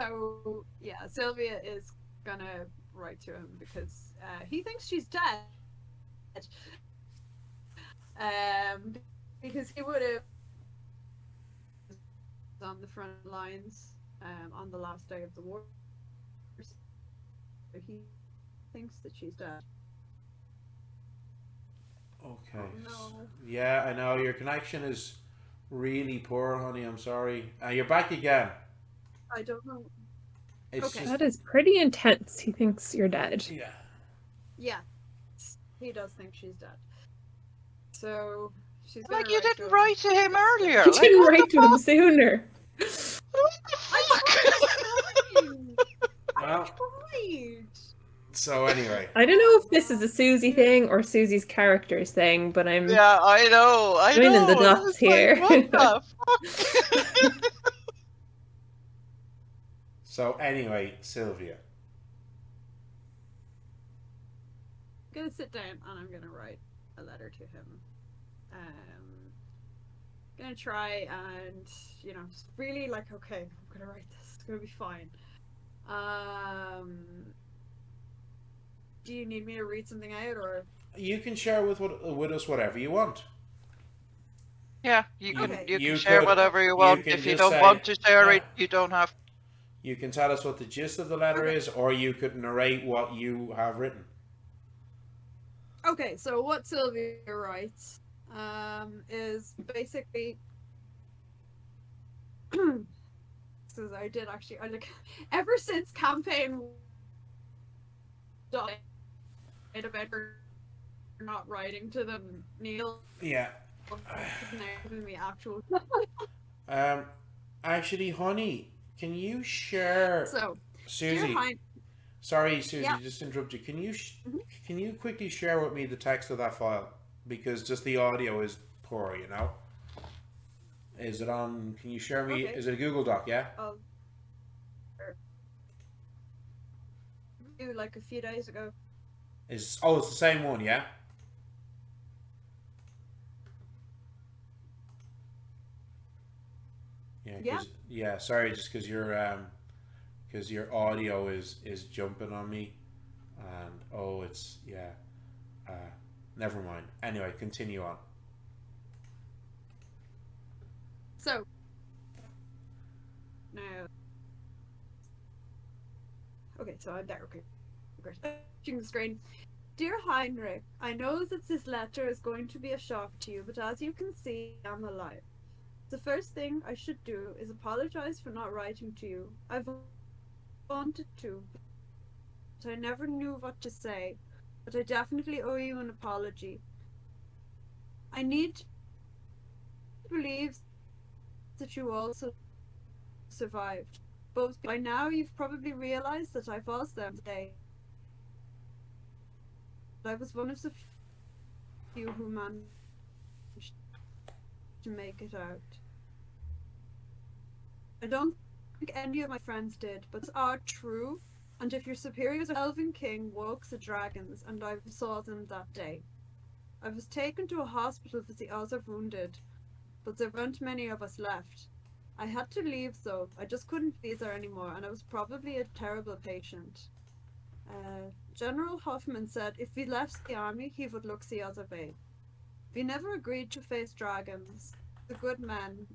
So yeah, Sylvia is gonna write to him because he thinks she's dead. Because he would have on the front lines on the last day of the war. So he thinks that she's dead. Okay. Oh, no. Yeah, I know your connection is really poor, honey. I'm sorry. You're back again. I don't know. It's Okay. just That is pretty intense. He thinks you're dead. yeah. Yeah, he does think she's dead. So she's gonna Like you write to didn't him. write to him earlier. You Like didn't what write the to him fuck? sooner. What the fuck? I Well, tried. so anyway, I don't know if this is a Susie thing or Susie's character's thing, but I'm Yeah, I know. joining the dots It's here. like, what the fuck? Sylvia. I'm gonna sit down and I'm gonna write a letter to him. Gonna try and just really like, okay, I'm gonna write this. It's gonna be fine. Do you need me to read something out, or You can share with us whatever you want. Yeah, you can Okay. you can You share could- whatever you you want. can If you just don't say- want to share yeah. it, you don't have. You can tell us what the gist of the letter Okay. is, or you could narrate what you have written. okay? So what Sylvia writes is basically. So I did actually. I like ever since campaign died about her not writing to them, Neil Yeah. giving me actual. Actually, honey, can you share So, Susie? dear Hein, Sorry, Susie, Yeah. just interrupt you. Can you Mhm. can you quickly share with me the text of that file, because just the audio is poor, you know. Is it on? Can you share me? Okay. Is it a Google Doc? Yeah. like a few days ago. It's it's the same one, yeah. Yeah. Yeah. Sorry, just because your audio is jumping on me, and it's yeah. Never mind. Anyway, continue on. So now, okay, so I'm there. Okay, great. Watching the screen. Dear Heinrich, I know that this letter is going to be a shock to you, but as you can see, I'm alive. The first thing I should do is apologize for not writing to you. I've wanted to, but I never knew what to say. But I definitely owe you an apology. I need to believe that you also survived. Both by now you've probably realized that I was there today. I was one of the few who managed to make it out. I don't think any of my friends did, but are true. And if your superiors are Elven King woke the dragons, and I saw them that day. I was taken to a hospital for the other wounded, but there weren't many of us left. I had to leave though. I just couldn't be there anymore, and I was probably a terrible patient. General Hoffman said if we left the army, he would look the other way. We never agreed to face dragons. The good man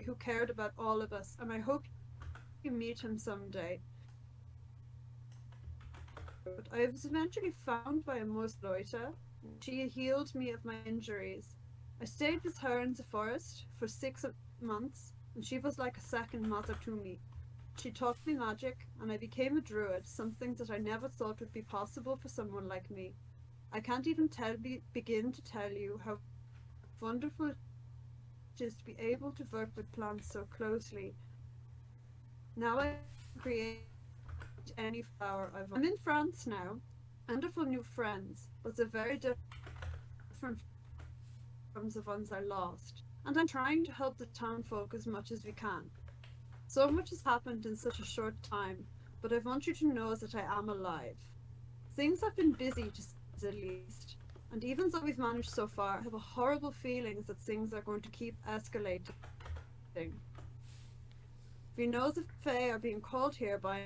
who cared about all of us, and I hope you meet him someday. But I was eventually found by a Moosloiter. She healed me of my injuries. I stayed with her in the forest for 6 months, and she was like a second mother to me. She taught me magic, and I became a druid, something that I never thought would be possible for someone like me. I can't even begin to tell you how wonderful is to be able to work with plants so closely. Now I can create any flower I want. I'm in France now. Wonderful new friends, but they're very different from the ones I lost. And I'm trying to help the town folk as much as we can. So much has happened in such a short time, but I want you to know that I am alive. Things have been busy, to say the least, and even though we've managed so far, I have a horrible feeling that things are going to keep escalating. We know the Fey are being called here by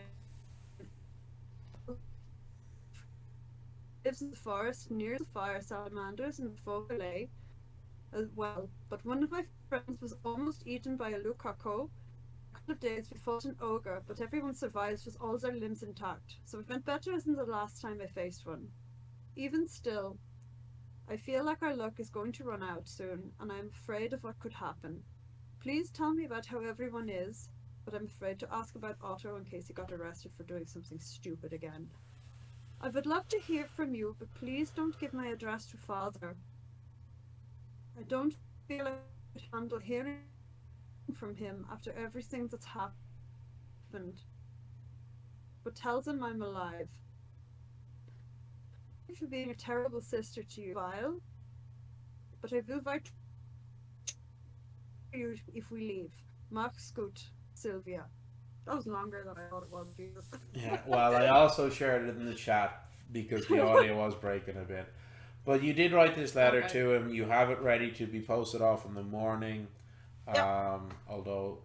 lives in the forest near the fire salamanders and Vogale as well, but one of my friends was almost eaten by a Lukaku. A couple of days we fought an ogre, but everyone survives with all their limbs intact, so it went better than the last time I faced one. Even still, I feel like our luck is going to run out soon, and I am afraid of what could happen. Please tell me about how everyone is, but I'm afraid to ask about Otto in case he got arrested for doing something stupid again. I would love to hear from you, but please don't give my address to Father. I don't feel like I could handle hearing from him after everything that's happened. But tell them I'm alive. Thank you for being a terrible sister to you, Vile. But I will write to you if we leave. Mark Scoot, Sylvia. That was longer than I thought it was, Jesus. Yeah, well, I also shared it in the chat because the audio was breaking a bit. But you did write this letter Okay. to him. You have it ready to be posted off in the morning. Yep. Although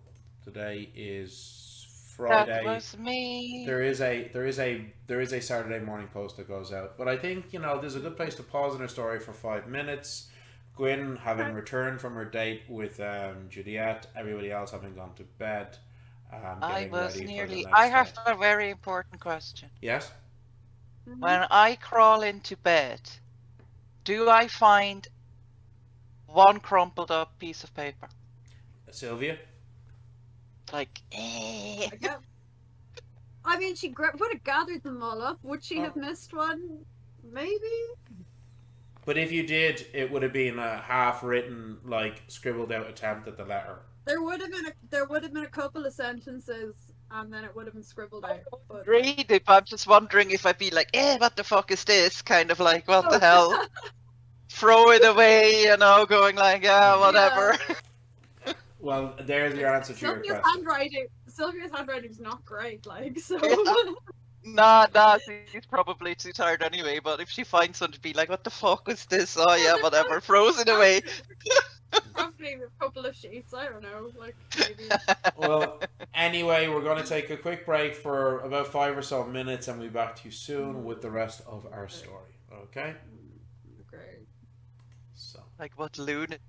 today is That Friday, was me. there is a Saturday morning post that goes out. But I think there's a good place to pause in her story for 5 minutes. Gwynn having returned from her date with Juliette, everybody else having gone to bed, I getting was ready for the nearly. next I have day. a very important question. Yes, When I crawl into bed, do I find one crumpled up piece of paper? Sylvia. Like, I mean, she would have gathered them all up. Would she Oh. have missed one? Maybe. But if you did, it would have been a half-written, scribbled out attempt at the letter. There would have been a couple of sentences, and then it would have been scribbled out. But read it, but I'm just wondering if I'd be like, what the fuck is this? Kind of like, what the hell? Throw it away, going like, whatever. Yeah. Well, there's your answer to your question. Sylvia's handwriting's not great, so. Nah, she's probably too tired anyway, but if she finds something to be like, what the fuck was this? Oh yeah, whatever, throws it away. Probably a couple of sheets, I don't know, maybe. Well, anyway, we're going to take a quick break for about 5 or so minutes and we'll be back to you soon with the rest of our story. Okay? Great. So. Like, what lunatic?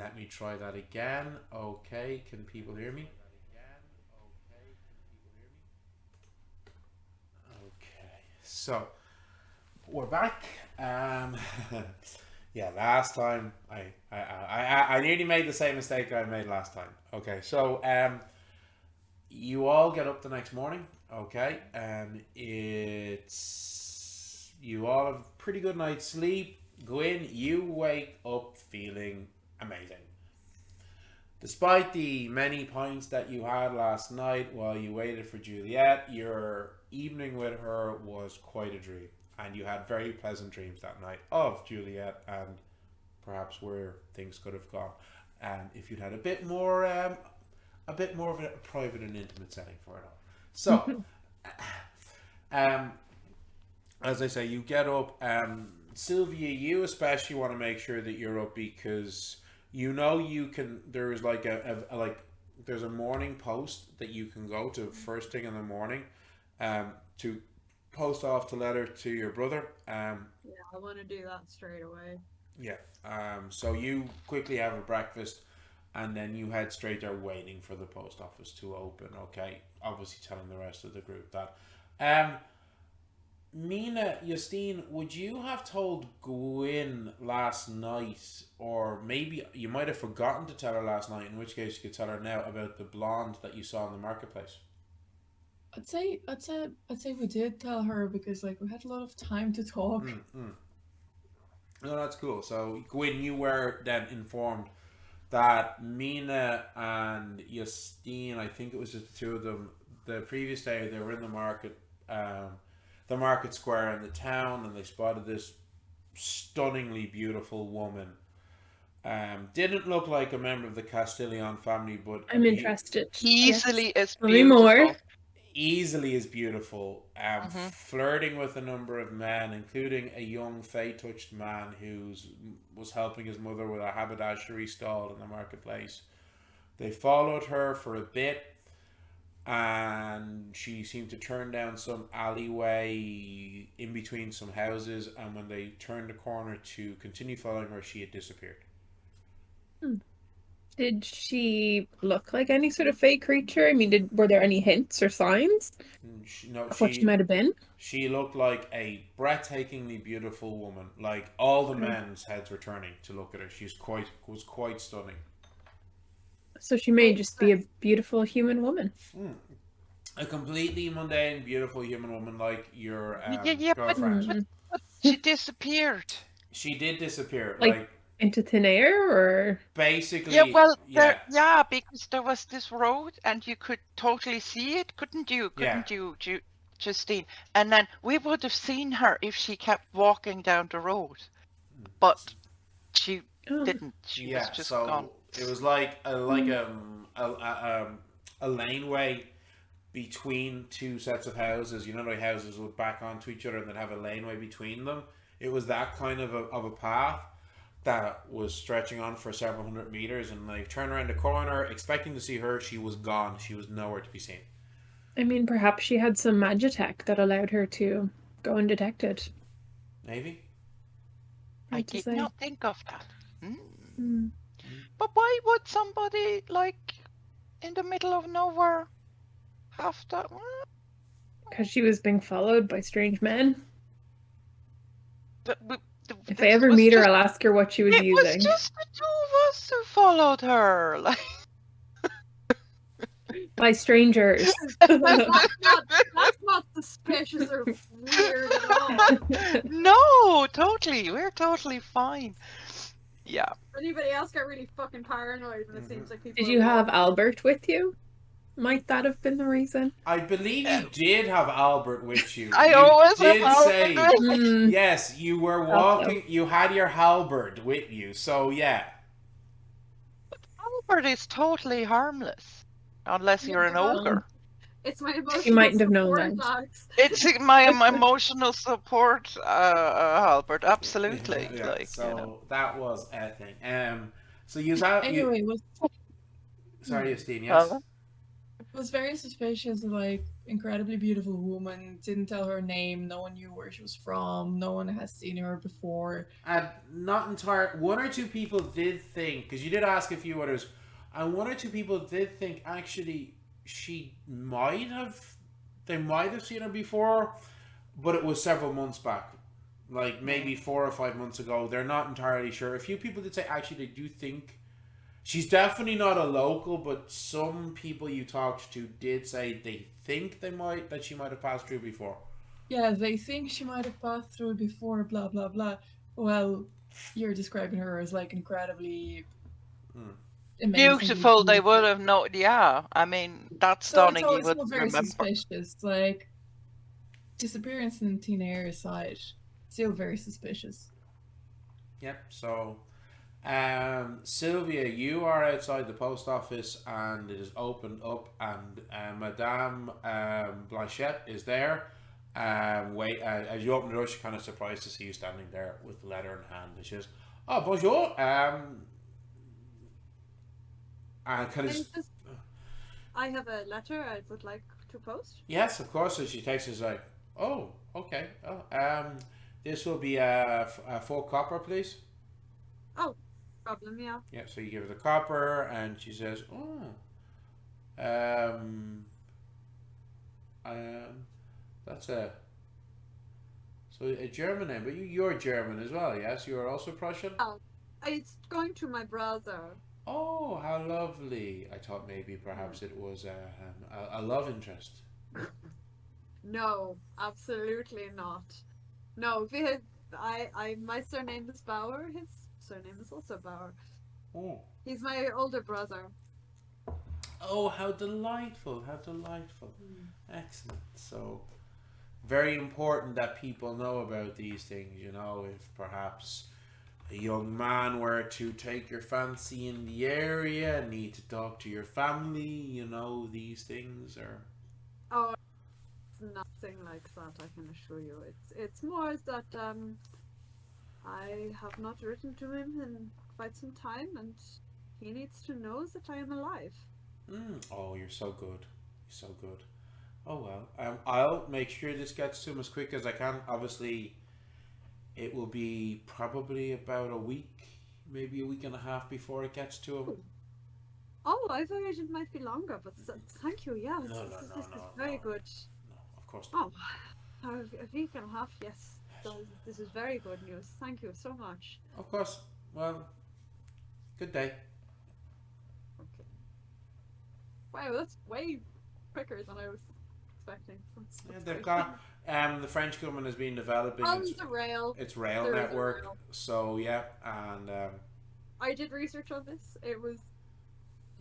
let me try that again. Okay, can people hear me? Okay, so we're back. Yeah, last time I nearly made the same mistake I made last time. Okay, so you all get up the next morning. Okay, it's you all have a pretty good night's sleep. Gwyn, you wake up feeling amazing. Despite the many pints that you had last night while you waited for Juliette, your evening with her was quite a dream, and you had very pleasant dreams that night of Juliette and perhaps where things could have gone. If you'd had a bit more of a private and intimate setting for it all. So, as I say, you get up. Sylvia, you especially want to make sure that you're up because you know you can. There's like there's a morning post that you can go to first thing in the morning, to post off the letter to your brother. Yeah, I want to do that straight away. Yeah. So you quickly have a breakfast, and then you head straight there, waiting for the post office to open. Okay. Obviously, telling the rest of the group that. Mina, Justine, would you have told Gwyn last night, or maybe you might have forgotten to tell her last night, in which case you could tell her now, about the blonde that you saw in the marketplace? I'd say we did tell her because like we had a lot of time to talk. No, that's cool. So Gwyn, you were then informed that Mina and Justine, I think it was just the two of them, the previous day they were in the market square in the town, and they spotted this stunningly beautiful woman. Didn't look like a member of the Castilian family, but I'm interested. Easily is Tell me more. beautiful. easily is beautiful. Flirting with a number of men, including a young Fey-touched man who was helping his mother with a haberdashery stall in the marketplace. They followed her for a bit, and she seemed to turn down some alleyway in between some houses, and when they turned the corner to continue following her, she had disappeared. Did she look like any sort of fake creature? I mean, were there any hints or signs of what she might have been? She looked like a breathtakingly beautiful woman. Like all the men's heads were turning to look at her. She was quite stunning. So she may just be a beautiful human woman. A completely mundane, beautiful human woman like your Yeah, girlfriend. but she disappeared. She did disappear. Like into thin air, or basically. Yeah, well, because there was this road and you could totally see it, couldn't you? Justine? And then we would have seen her if she kept walking down the road, but she didn't. She was just gone. It was like a laneway between two sets of houses. You know, like houses would back onto each other and then have a laneway between them. It was that kind of a path that was stretching on for several hundred meters, and like turned around the corner expecting to see her. She was gone. She was nowhere to be seen. I mean, perhaps she had some magitech that allowed her to go undetected. Maybe. I did not think of that. But why would somebody like in the middle of nowhere have that? Because she was being followed by strange men. If I ever was meet her, just- I'll ask her what she was It using. was just the two of us who followed her. Like By strangers. That's not suspicious or weird at all. no, totally. We're totally fine. Yeah. Anybody else got really fucking paranoid when it seems like people. Did you have Albert with you? Might that have been the reason? I believe you did have Albert with you. I You always did have say Albert with me. yes. You were walking. You had your halberd with you. So yeah. Albert is totally harmless, unless you're an ogre. It's my emotional You mightn't have known support that. box. It's my emotional support, Albert. Absolutely. Yeah, Like so you know. that was a thing. So you have Anyway, Sorry, Justine. Yes. was very suspicious, like incredibly beautiful woman, didn't tell her name, no one knew where she was from, no one has seen her before. And not entire. One or two people did think, because you did ask a few others, and one or two people did think actually she might have, they might have seen her before, but it was several months back, like maybe 4 or 5 months ago. They're not entirely sure. A few people did say actually they do think she's definitely not a local, but some people you talked to did say they think that she might have passed through before. Yeah, they think she might have passed through before, blah blah blah. Well, you're describing her as like incredibly amazingly Beautiful, they beautiful. would have known. Yeah, I mean, that's So stunning. You it's would all very remember. suspicious. Like disappearance in thin air side, still very suspicious. Yep. So, Sylvia, you are outside the post office, and it is opened up, and Madame Blanchette is there. Wait, as you open the door, she's kind of surprised to see you standing there with the letter in hand, and she says, "Oh, bonjour." And kind of, I have a letter I would like to post. yes, of course. So she takes it, like, "Oh, okay. Oh, this will be a 4 copper, please." Oh, problem, yeah. Yeah, so you give her the copper, and she says, "Oh, um, that's a German name, but you're German as well, yes? You are also Prussian. Oh, it's going to my brother. Oh, how lovely! I thought maybe perhaps it was a love interest." No, absolutely not. No, my surname is Bauer. His surname is also Bauer. Oh, He's my older brother. oh, how delightful! How delightful! Excellent. So, very important that people know about these things. You know, if perhaps a young man were to take your fancy in the area, need to talk to your family, you know, these things are. Oh, it's nothing like that. I can assure you. It's more that I have not written to him in quite some time, and he needs to know that I am alive. Oh, you're so good. You're so good. Oh well. I'll make sure this gets to him as quick as I can. Obviously, it will be probably about a week, maybe a week and a half before it gets to him. Oh, I thought it might be longer, but thank you. Yes, No, no, this no, is no, very no. good. No, of course not. Oh, a week and a half. Yes, so this is very good news. Thank you so much. Of course. Well, good day. Okay. Wow, that's way quicker than I was expecting. Yeah, That's they've great. got the French government has been developing On the rail. its rail There is a network. rail. So yeah, and I did research on this. It was.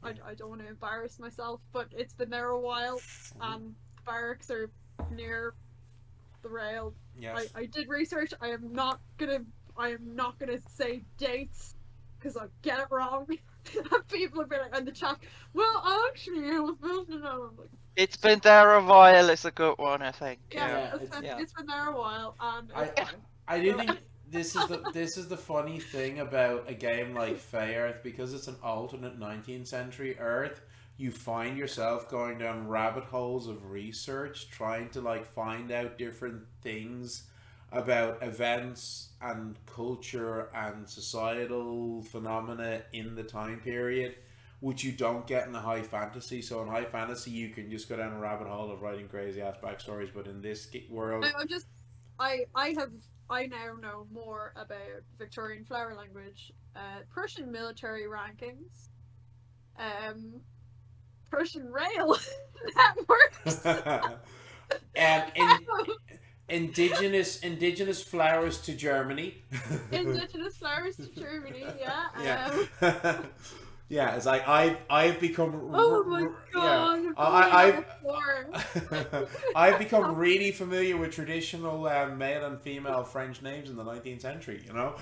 I don't want to embarrass myself, but it's been there a while. Barracks are near the rail. yes. I did research. I am not gonna say dates because I'll get it wrong. And people have been like in the chat. Well, actually, it was supposed to know. I'm like, It's been there a while. It's a good one, I think. yeah, Yeah, it's been there a while, and it's I fine. I do think this is the funny thing about a game like Fey Earth, because it's an alternate 19th century Earth. You find yourself going down rabbit holes of research, trying to like find out different things about events and culture and societal phenomena in the time period, which you don't get in the high fantasy. So in high fantasy, you can just go down a rabbit hole of writing crazy ass backstories, but in this world, I now know more about Victorian flower language, Prussian military rankings, Prussian rail networks. indigenous flowers to Germany. Indigenous flowers to Germany, yeah. Yeah. Yeah, it's like I've become. Oh my god! Yeah, I've become really familiar with traditional male and female French names in the 19th century. You know,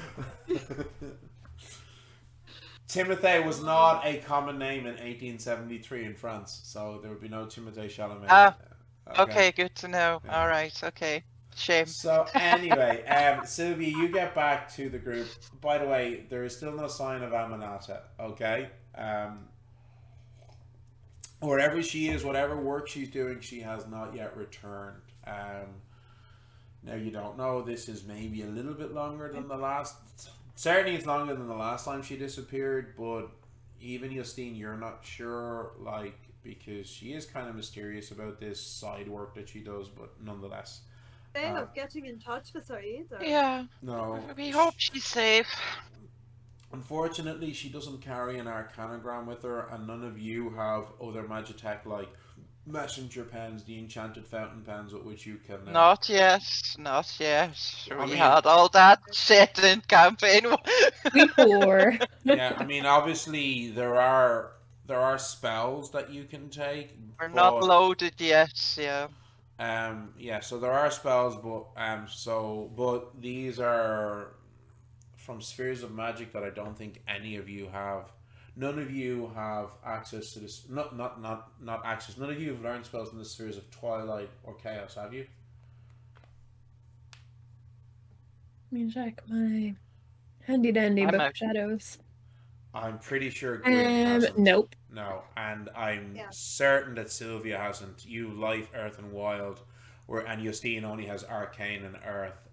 Timothée was not a common name in 1873 in France, so there would be no Timothée Chalamet. Ah, okay, good to know. Yeah. All right, okay. Shame. So anyway, Sylvia, you get back to the group. By the way, there is still no sign of Aminata. Okay. wherever she is, whatever work she's doing, she has not yet returned. Now you don't know. This is maybe a little bit longer than the last. Certainly, it's longer than the last time she disappeared. But even Justine, you're not sure, like, because she is kind of mysterious about this side work that she does. But nonetheless, Way uh, of getting in touch with her either. Yeah. no. We hope she's safe. Unfortunately, she doesn't carry an arcanogram with her, and none of you have other magitech like messenger pens, the enchanted fountain pens with which you can. Not yet. Not yet. I We mean, had all that shit in campaign. Before. yeah, I mean, obviously there are spells that you can take, We're not but loaded yet. Yeah. yeah, so there are spells, but these are from spheres of magic that I don't think any of you have. None of you have access to this. Not access. None of you have learned spells in the spheres of twilight or chaos, have you? Let me check my handy dandy I'm book out. of shadows. I'm pretty sure Gwynn hasn't. Nope. No, and I'm Yeah. certain that Sylvia hasn't. You, Life, Earth, and Wild, and Justine only has Arcane and Earth.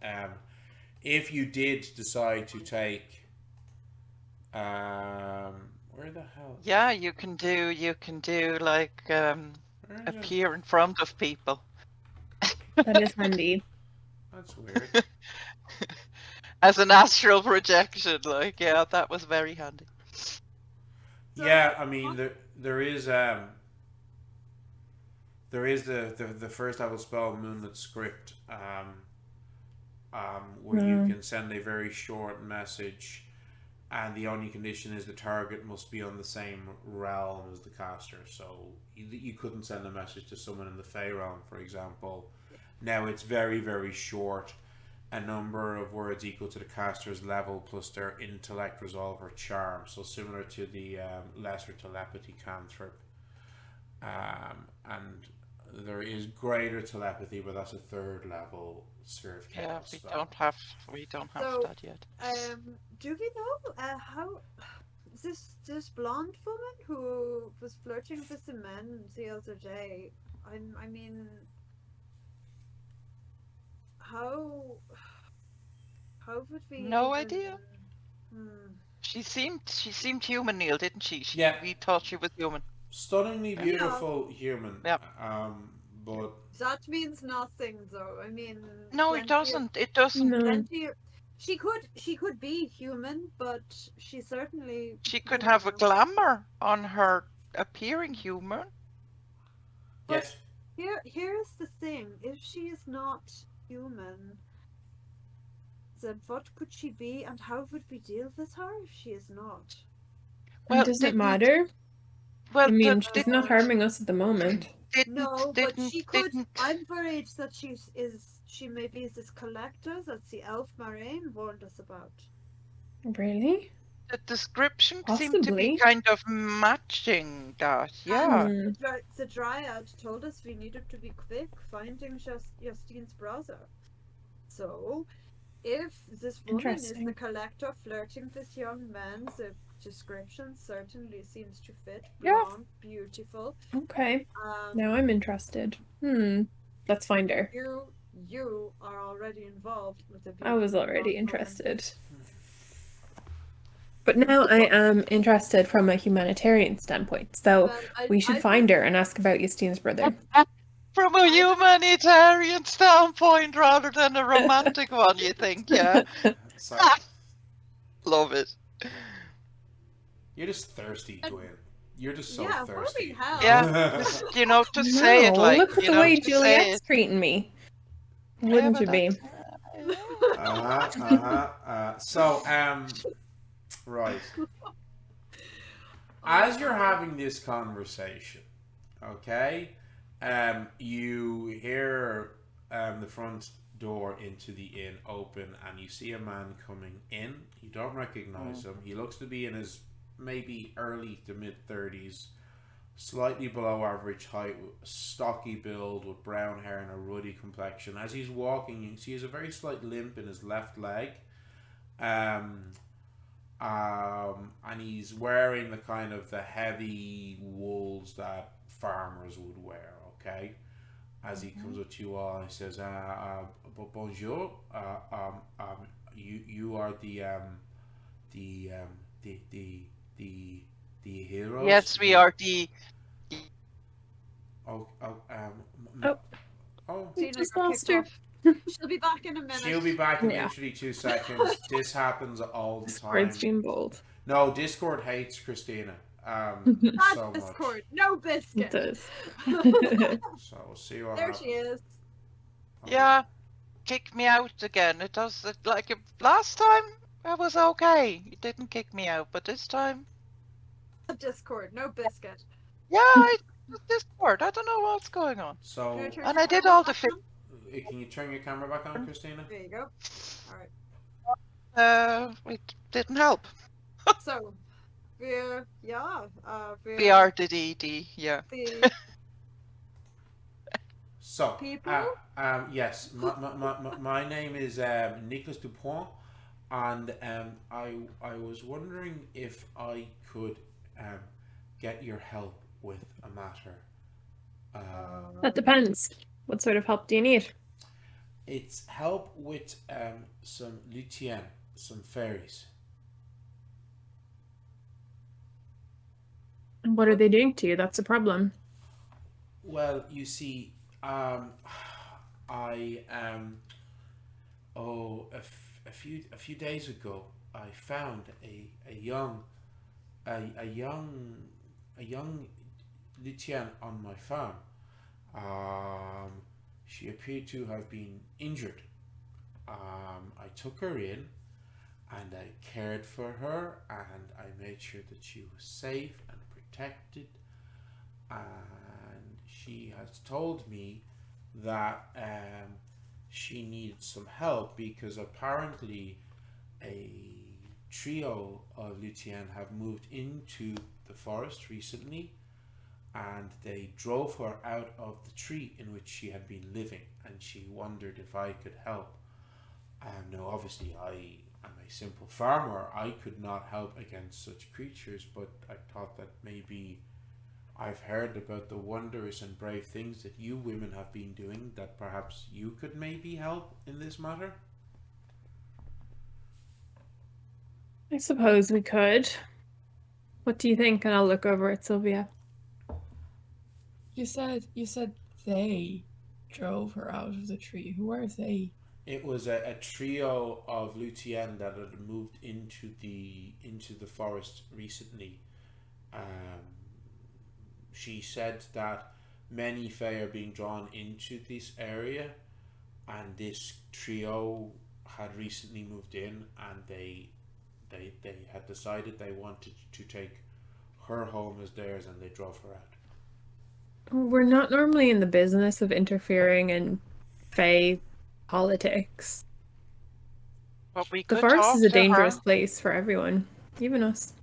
If you did decide to take, where the hell? Yeah, you can do like Where is it? appear in front of people. That is handy. That's weird. As an astral projection, like, yeah, that was very handy. Yeah, I mean there is the first level spell Moonlit Script, where you can send a very short message, and the only condition is the target must be on the same realm as the caster. So you couldn't send a message to someone in the Fey realm, for example. Now it's very, very short, a number of words equal to the caster's level plus their intellect, resolve, or charm. So similar to the lesser telepathy cantrip. And there is greater telepathy, but that's a third level sphere of Yeah, chaos we spell. don't have So, that yet. Do we know how this blonde woman who was flirting with the men the other day? I mean, how would we No even? idea. Hmm. She seemed human, Neil, didn't she? Yeah. We thought she was human. Stunningly Yeah. beautiful human. Yeah. But That means nothing, though. I mean, No, it doesn't. It doesn't. No. Plenty. She could be human, but she certainly. She could have a glamour on her appearing human. yes, Here's the thing: if she is not human, then what could she be, and how would we deal with her if she is not? Well, Does it didn't. matter? Well, I mean, the- she's not harming us at the moment. No, but she could. didn't. I'm worried that she may be this collector that the elf Marine warned us about. Really? The description seemed to be Possibly. kind of matching that. Yeah. And the dryad told us we needed to be quick finding Justine's brother. So, if this woman is the Interesting. collector flirting with young men, the description certainly seems to fit. Yeah. Blonde, beautiful. Okay. Now I'm interested. Let's find her. You are already involved with the. I was beautiful already blonde woman. interested. But now I am interested from a humanitarian standpoint. So Well, we should find her and ask about Justine's brother. From a humanitarian standpoint rather than a romantic one, you think, yeah? so Love it. you're just thirsty, Gwyn. You're just so Yeah, thirsty. holy hell. Yeah. Just say it No, like, look at you the know, way just say Juliette's it. treating me. Yeah, Wouldn't but you be? So, right. As you're having this conversation, okay, you hear the front door into the inn open, and you see a man coming in. You don't recognize him. He looks to be in his maybe early to mid 30s, slightly below average height, stocky build with brown hair and a ruddy complexion. As he's walking, you can see he has a very slight limp in his left leg. And he's wearing the kind of the heavy wools that farmers would wear. Okay, as he comes up to you all and he says, "Bonjour. You are the the the the heroes." Yes, we are the. Oh, Oh. oh. We Tina just got lost kicked her. off. She'll be back in a minute. She'll be back in Yeah. literally 2 seconds. This happens all the time. Discord's being bold. No, Discord hates Christina. Not So much. Discord. No It biscuit. does. So we'll see what There happens. she is. Yeah, kick me out again. It does it like last time. It was okay. You didn't kick me out, but this time, Discord. No biscuit. yeah, Discord. I don't know what's going on. So, Can you turn And your I did camera all the back on? can you turn your camera back on, Christina? There you go. Alright. It didn't help. So, wir, ja, We are the DD, yeah. the So, people. yes, my name is Nicolas Dupont, and I was wondering if I could get your help with a matter. That depends. What sort of help do you need? It's help with some luthiens, some fairies. And what are they doing to you? That's a problem. Well, you see, I a few days ago, I found a young luthian on my farm. She appeared to have been injured. I took her in, and I cared for her, and I made sure that she was safe and protected. And she has told me that she needed some help because apparently a trio of luthiens have moved into the forest recently, and they drove her out of the tree in which she had been living, and she wondered if I could help. Now, obviously, I am a simple farmer. I could not help against such creatures, but I thought that maybe I've heard about the wondrous and brave things that you women have been doing, that perhaps you could maybe help in this matter. I suppose we could. What do you think? And I'll look over at Sylvia. You said they drove her out of the tree. Who are they? It was a trio of luthiens that had moved into the forest recently. She said that many Fey are being drawn into this area, and this trio had recently moved in, and they had decided they wanted to take her home as theirs, and they drove her out. We're not normally in the business of interfering in Fey politics. But we The could forest talk is a to dangerous her. place for everyone, even us.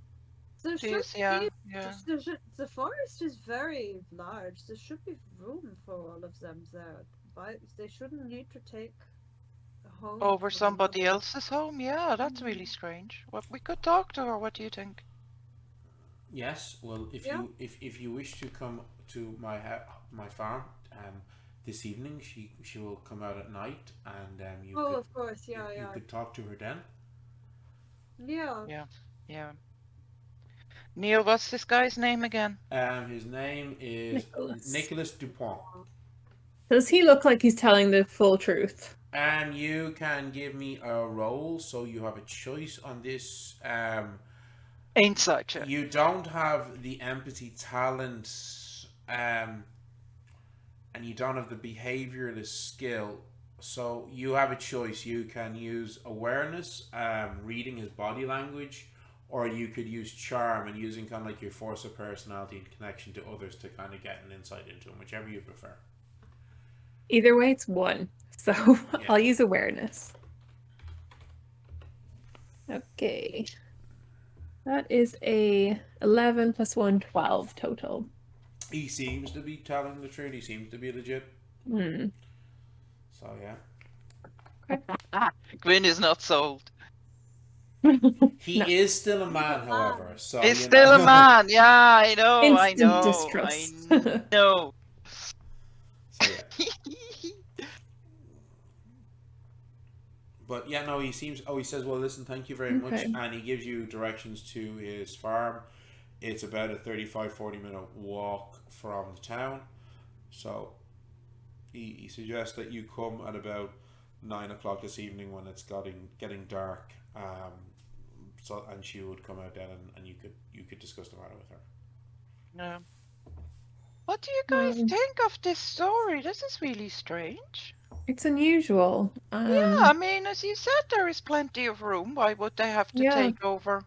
There should Jeez, yeah, be, yeah. the forest is very large. There should be room for all of them there. But they shouldn't need to take a home Over from somebody another. else's home? Yeah, that's really strange. Well, we could talk to her. What do you think? Yes, well, if Yeah. if you wish to come to my farm this evening, she will come out at night, and you Oh, could, of course, yeah, you yeah. could talk to her then. Yeah. Yeah. Neil, what's this guy's name again? His name is Nicolas Dupont. Does he look like he's telling the full truth? You can give me a roll, so you have a choice on this. Insight check. You don't have the empathy talent, and you don't have the behavioralist skill. So you have a choice. You can use awareness, reading his body language, or you could use charm and using kind of like your force of personality and connection to others to kind of get an insight into him, whichever you prefer. Either way, it's 1. So Yeah. I'll use awareness. Okay. That is a 11 plus 1, 12 total. He seems to be telling the truth. He seems to be legit. Hmm. So yeah. Gwynn is not sold. He No. is still a He's man, a however. man. So He's you still a know. man. Yeah, I know, I Instant know, I distrust. know. So yeah. But yeah, no, he seems. Oh, he says, "Well, listen, thank you very much," Okay. and he gives you directions to his farm. It's about a 35-40 minute walk from the town. So he suggests that you come at about 9 o'clock this evening when it's getting dark. So and she would come out then, and you could discuss the matter with her. No. What do you guys Well, think of this story? This is really strange. it's unusual. Yeah, I mean, as you said, there is plenty of room. Why would they have to Yeah. take over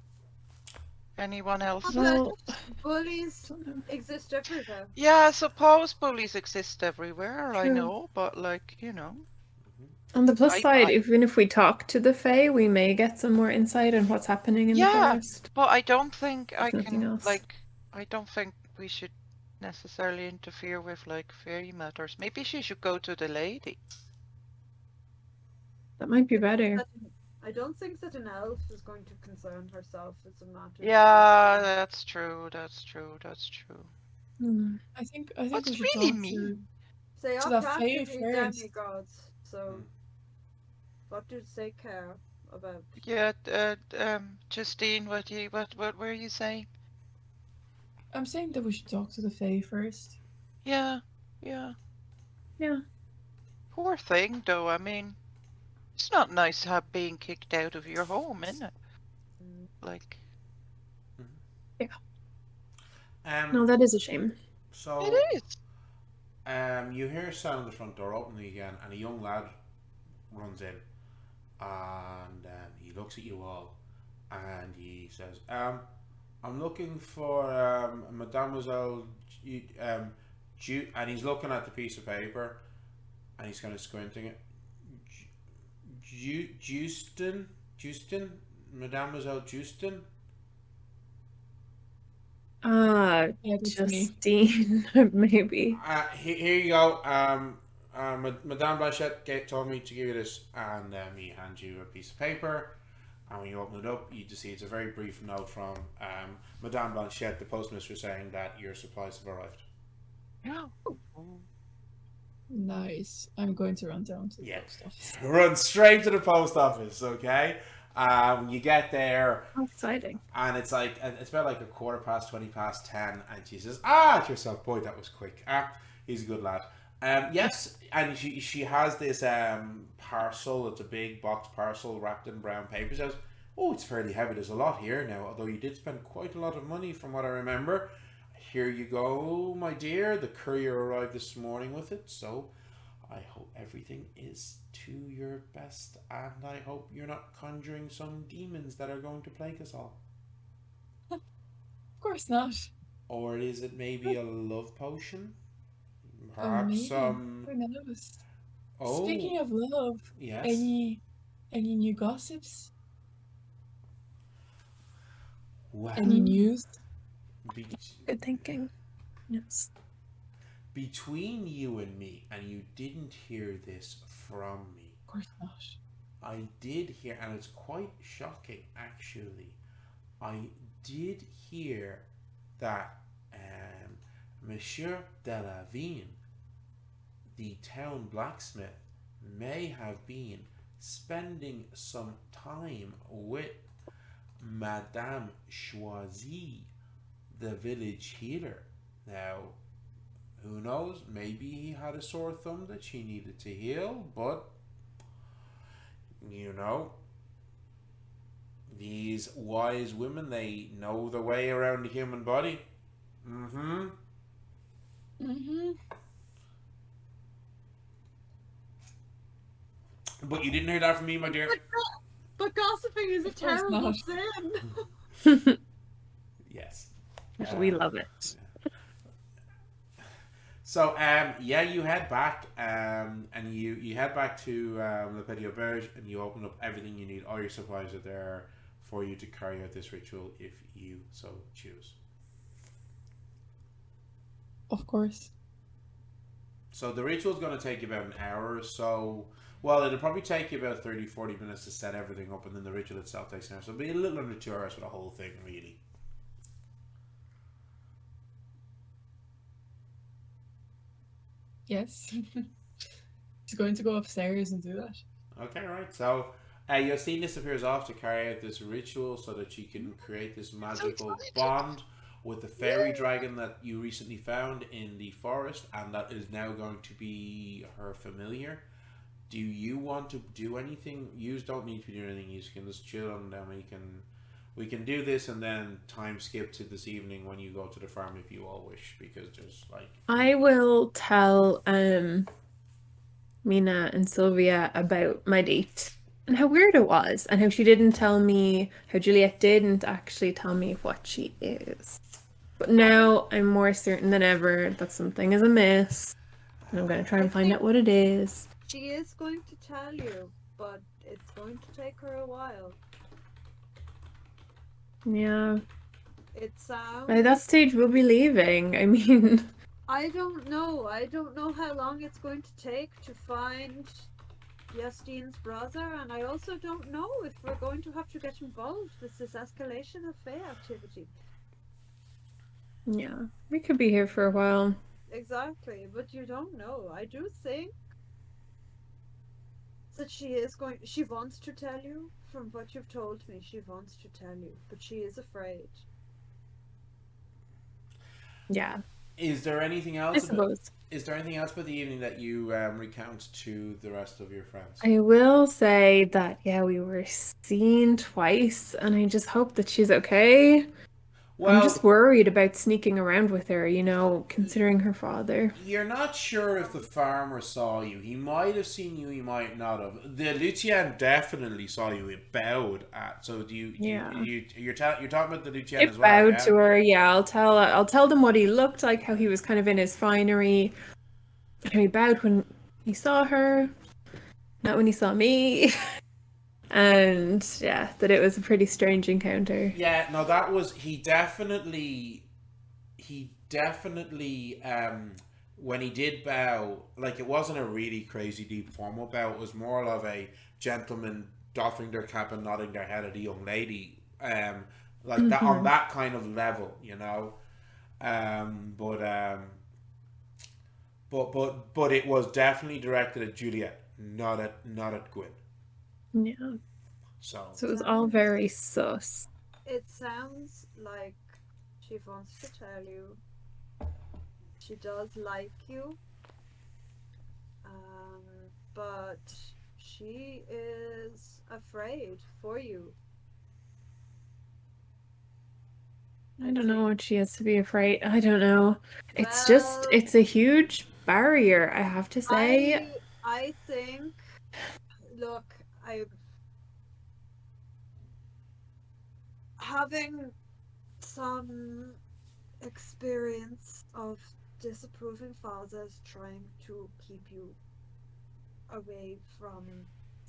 anyone else? Well, Bullies exist everywhere. Yeah, I suppose bullies exist everywhere, I true. know, but like, you know, On the plus I, side, I even if we talk to the Fae, we may get some more insight on what's happening in the yeah, forest. but I don't think I If nothing can else. like I don't think we should necessarily interfere with like fairy matters. Maybe she should go to the lady. That might be better. I don't think that an elf is going to concern herself with some matters. Yeah, that's true. That's true. That's true. Hmm. I think What's we should really talk mean? They to are that Fey practically first. demigods, so what do they care about? Yeah, Justine, what were you saying? I'm saying that we should talk to the Fae first. Yeah, yeah. Yeah. Poor thing, though. I mean, it's not nice to have being kicked out of your home, is it? Like, No, that is a shame. So it is. you hear a sound of the front door opening again, and a young lad runs in, and he looks at you all, and he says, "I'm looking for Mademoiselle, and he's looking at the piece of paper, and he's kind of squinting it. Justine, Mademoiselle Justine." Ah, Yeah, that's me. Justine, maybe. Here you go. Madame Blanchette told me to give you this, and he hands you a piece of paper. And when you open it up, you just see it's a very brief note from Madame Blanchette, the postmistress, saying that your supplies have arrived. Yeah. Nice. I'm going to run down to the Yeah. post office. Run straight to the post office, okay? You get there, How exciting. and it's about like 10:15, and she says, to yourself, boy, that was quick. He's a good lad. Yes, and she has this parcel. It's a big box parcel wrapped in brown paper. She says, "Oh, it's fairly heavy. There's a lot here now. Although you did spend quite a lot of money, from what I remember. Here you go, my dear. The courier arrived this morning with it. So, I hope everything is to your best, and I hope you're not conjuring some demons that are going to plague us all. Of course not. Or is it maybe a love potion? Oh, Perhaps maybe. some. Who knows? Oh, Speaking of love, yes. any new gossips? Well, Any news? Good thinking. Yes. between you and me, and you didn't hear this from me, Of course not. I did hear, and it's quite shocking actually. I did hear that Monsieur Delavigne, the town blacksmith, may have been spending some time with Madame Choisy, the village healer. Now, who knows? Maybe he had a sore thumb that she needed to heal, but you know, these wise women, they know the way around the human body. Mm-hmm. But you didn't hear that from me, my dear. But gossiping is a Of course terrible not. sin. Yes. We love it. So, yeah, you head back, and you head back to Le Petit Auberge, and you open up everything you need. All your supplies are there for you to carry out this ritual if you so choose. Of course. So the ritual's going to take you about an hour or so. Well, it'll probably take you about 30, 40 minutes to set everything up, and then the ritual itself takes an hour. So it'll be a little under 2 hours for the whole thing, really. Yes. She's going to go upstairs and do that. Okay, right. So Justine disappears off to carry out this ritual so that she can create this magical bond with the fairy dragon that you recently found in the forest, and that is now going to be her familiar. Do you want to do anything? You don't need to do anything. You can just chill, and then we can do this, and then time skip to this evening when you go to the farm if you all wish, because there's like I will tell Mina and Sylvia about my date and how weird it was, and how she didn't tell me, how Juliette didn't actually tell me what she is. But now I'm more certain than ever that something is amiss, and I'm going to try and find out what it is. She is going to tell you, but it's going to take her a while. Yeah. It sounds... By that stage, we'll be leaving. I mean... I don't know. I don't know how long it's going to take to find Justine's brother, and I also don't know if we're going to have to get involved with this escalation of Fey activity. Yeah, we could be here for a while. Exactly, but you don't know. I do think that she wants to tell you. From what you've told me, she wants to tell you, but she is afraid. Yeah. Is there anything else? I suppose. Is there anything else about the evening that you recount to the rest of your friends? I will say that, yeah, we were seen twice, and I just hope that she's okay. Well, I'm just worried about sneaking around with her, you know, considering her father. You're not sure if the farmer saw you. He might have seen you, he might not have. The Lucian definitely saw you. It bowed at. So you're talking about the Lucian It as well? bowed Yeah? to her, yeah. I'll tell them what he looked like, how he was kind of in his finery. And how he bowed when he saw her, not when he saw me. And yeah, that it was a pretty strange encounter. Yeah, no, that was he definitely when he did bow, like it wasn't a really crazy deep formal bow, it was more of a gentleman doffing their cap and nodding their head at a young lady. Like that on that kind of level, you know. But it was definitely directed at Juliette, not at Gwynn. Yeah. So it was all very sus. It sounds like she wants to tell you she does like you, but she is afraid for you. I don't know what she has to be afraid. I don't know. It's just, it's a huge barrier, I have to say. I think, look, having some experience of disapproving fathers trying to keep you away from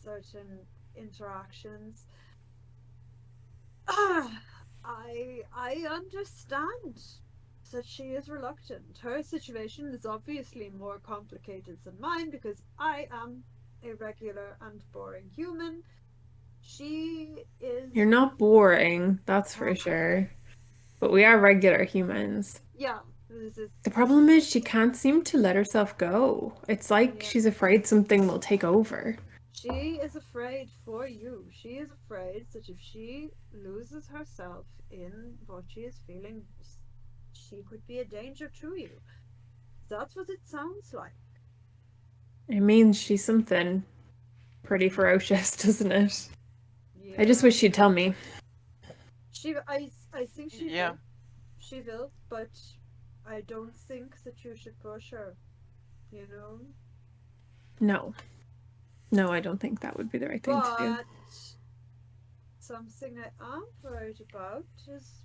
certain interactions, I understand that she is reluctant. Her situation is obviously more complicated than mine because I am a regular and boring human. She is... You're not boring, that's for sure. But we are regular humans. Yeah. The problem is she can't seem to let herself go. It's like she's afraid something will take over. She is afraid for you. She is afraid that if she loses herself in what she is feeling, she could be a danger to you. That's what it sounds like. It means she's something pretty ferocious, doesn't it? Yeah. I just wish she'd tell me. I think she Yeah. will. She will, but I don't think that you should push her. You know? No, I don't think that would be the right thing to do. But something I am worried about is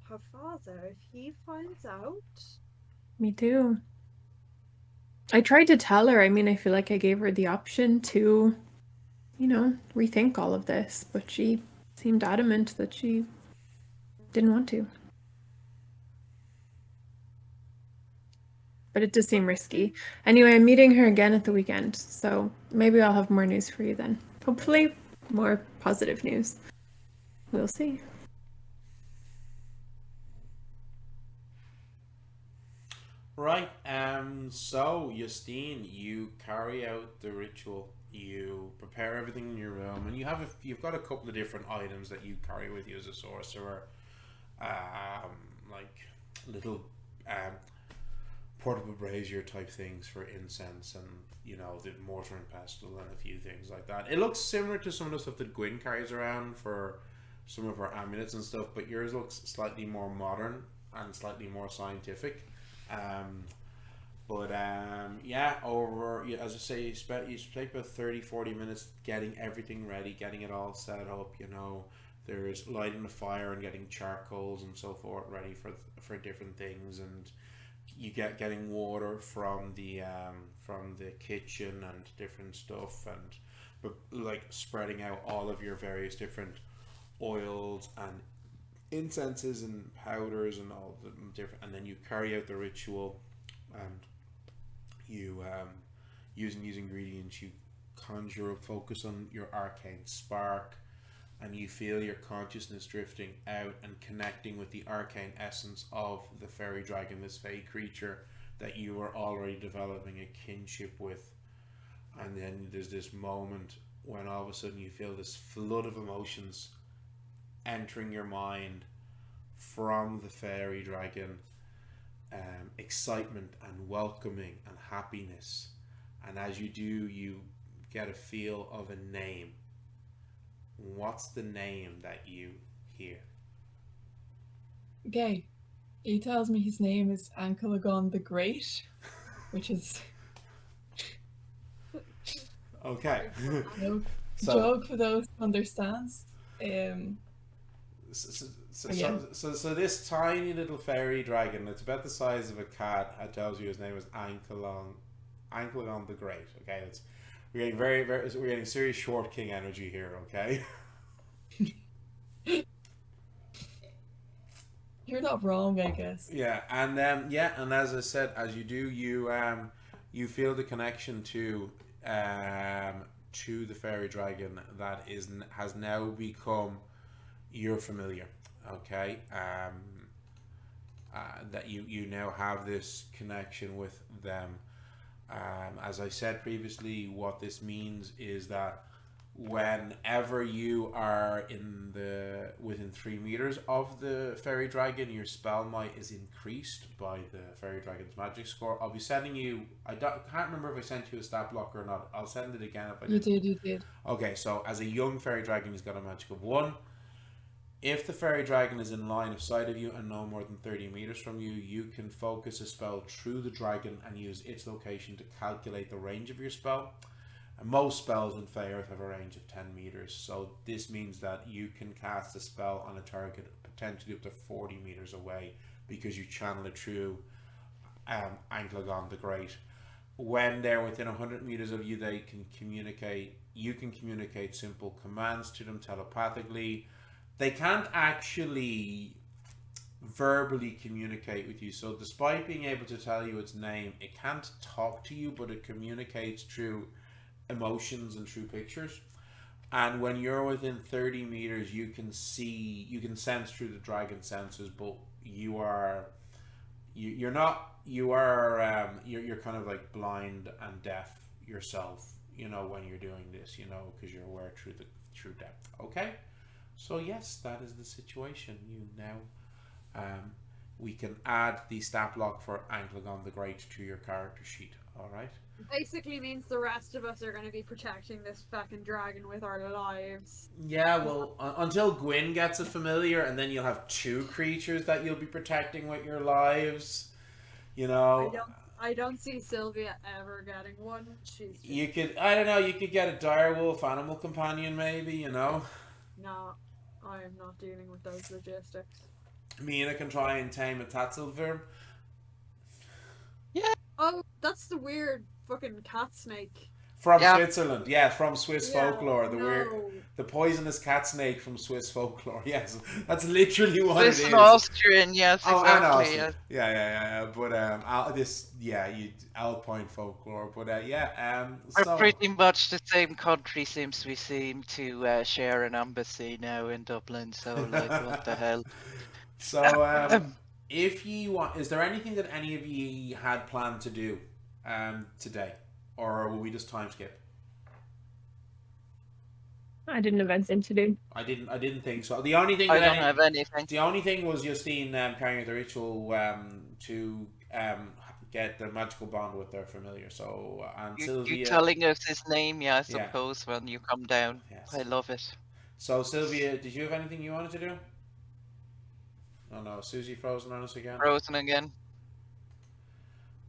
her father. If he finds out... Me too. I tried to tell her. I mean, I feel like I gave her the option to, you know, rethink all of this, but she seemed adamant that she didn't want to. but it does seem risky. Anyway, I'm meeting her again at the weekend, so maybe I'll have more news for you then. Hopefully, more positive news. We'll see. Right. So Justine, you carry out the ritual. You prepare everything in your room, and you've got a couple of different items that you carry with you as a sorcerer, like little portable brazier type things for incense, and the mortar and pestle, and a few things like that. It looks similar to some of the stuff that Gwynn carries around for some of her amulets and stuff, but yours looks slightly more modern and slightly more scientific. As I say, you spent about 30-40 minutes getting everything ready, getting it all set up. There's lighting the fire and getting charcoals and so forth ready for different things, and you getting water from the kitchen and different stuff, but like spreading out all of your various different oils and incenses and powders and all the different, and then you carry out the ritual, and you using these ingredients, you conjure up, focus on your arcane spark, and you feel your consciousness drifting out and connecting with the arcane essence of the fairy dragon, this fey creature that you were already developing a kinship with. And then there's this moment when all of a sudden you feel this flood of emotions entering your mind from the fairy dragon, excitement and welcoming and happiness. And as you do, you get a feel of a name. What's the name that you hear? Okay, he tells me his name is Ankalagon the Great, which is okay. Joke for those who understands. So this tiny little fairy dragon, it's about the size of a cat, tells you his name is Ankalagon the Great. Okay, we're getting we're getting serious Short King energy here. Okay. You're not wrong, I guess. Yeah, and as I said, as you do, you feel the connection to the fairy dragon that has now become your familiar. Okay, that you now have this connection with them. As I said previously, what this means is that whenever you are within 3 meters of the fairy dragon, your spell might is increased by the fairy dragon's magic score. I'll be sending you. Can't remember if I sent you a stat block or not. I'll send it again if I did. You did. Okay, so as a young fairy dragon, he's got a magic of 1. If the fairy dragon is in line of sight of you and no more than 30 meters from you, you can focus a spell through the dragon and use its location to calculate the range of your spell. And most spells in Fey Earth have a range of 10 meters, so this means that you can cast a spell on a target potentially up to 40 meters away because you channel it through Ankalagon the Great. When they're within 100 meters of you, they can communicate. You can communicate simple commands to them telepathically. They can't actually verbally communicate with you, so despite being able to tell you its name, it can't talk to you, but it communicates through emotions and through pictures. And when you're within 30 meters, you can sense through the dragon senses, but you're kind of like blind and deaf yourself, when you're doing this, because you're aware through depth. Okay, so yes, that is the situation. You now we can add the stat block for Ankalagon the Great to your character sheet. All right. Basically means the rest of us are going to be protecting this fucking dragon with our lives. Yeah, well, until Gwynn gets a familiar, and then you'll have 2 creatures that you'll be protecting with your lives. I don't see Sylvia ever getting one. You could get a direwolf animal companion, maybe. No, I am not dealing with those logistics. Mina can try and tame a Tatzelwurm. Yeah. Oh, that's the weird fucking cat snake. From Yeah. Switzerland, yes, from Swiss Yeah, folklore, no. the poisonous cat snake from Swiss folklore. Yes, that's literally what Swiss it and is. Austrian, yes, Oh, and exactly. Austin. Yes. Yeah. But you Alpine folklore. But Are so pretty much the same country since we seem to share an embassy now in Dublin. So, like, what the hell? so Um, if you want, is there anything that any of you had planned to do today, or will we just time skip? I didn't have anything to do. I didn't think so. The only thing I that don't have anything. the only thing was Justine carrying out the ritual to get the magical bond with their familiar. So and You Sylvia, telling us his name, yeah, I yeah, suppose, when you come down. yes. I love it. So Sylvia, did you have anything you wanted to do? Oh no, Susie frozen on us again. Frozen again.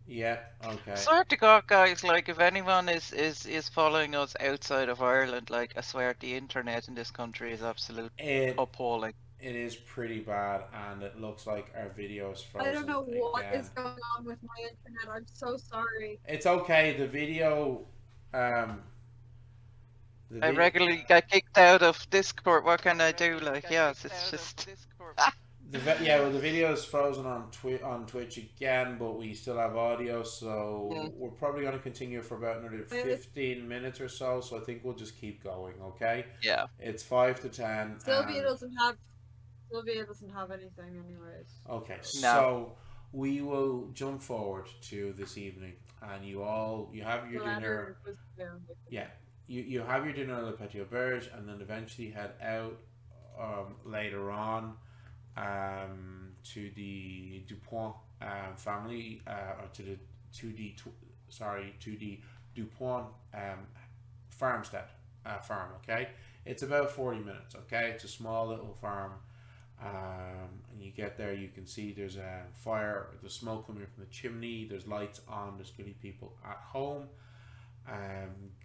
Yeah. Okay. Swear to God, guys, like, if anyone is following us outside of Ireland, like, I swear the internet in this country is absolute It appalling. it is pretty bad, and it looks like our video is frozen I don't know what again. is going on with my internet. I'm so sorry. It's okay. The video, I regularly get kicked out of Discord. What can I do? Like, yes, it's just. well, the video is frozen on Twitch again, but we still have audio, so we're probably going to continue for about another 15 minutes or so. So I think we'll just keep going. Okay. Yeah. It's 5 to 10. Sylvia doesn't have anything, anyways. Okay, No. so we will jump forward to this evening, and you have your dinner. Yeah, you have your dinner at the Petit Auberge, and then eventually head out later on to the Dupont family, or to the Dupont farmstead farm. Okay, it's about 40 minutes. Okay, it's a small little farm. And you get there, you can see there's a fire, the smoke coming from the chimney, there's lights on, there's going to be people at home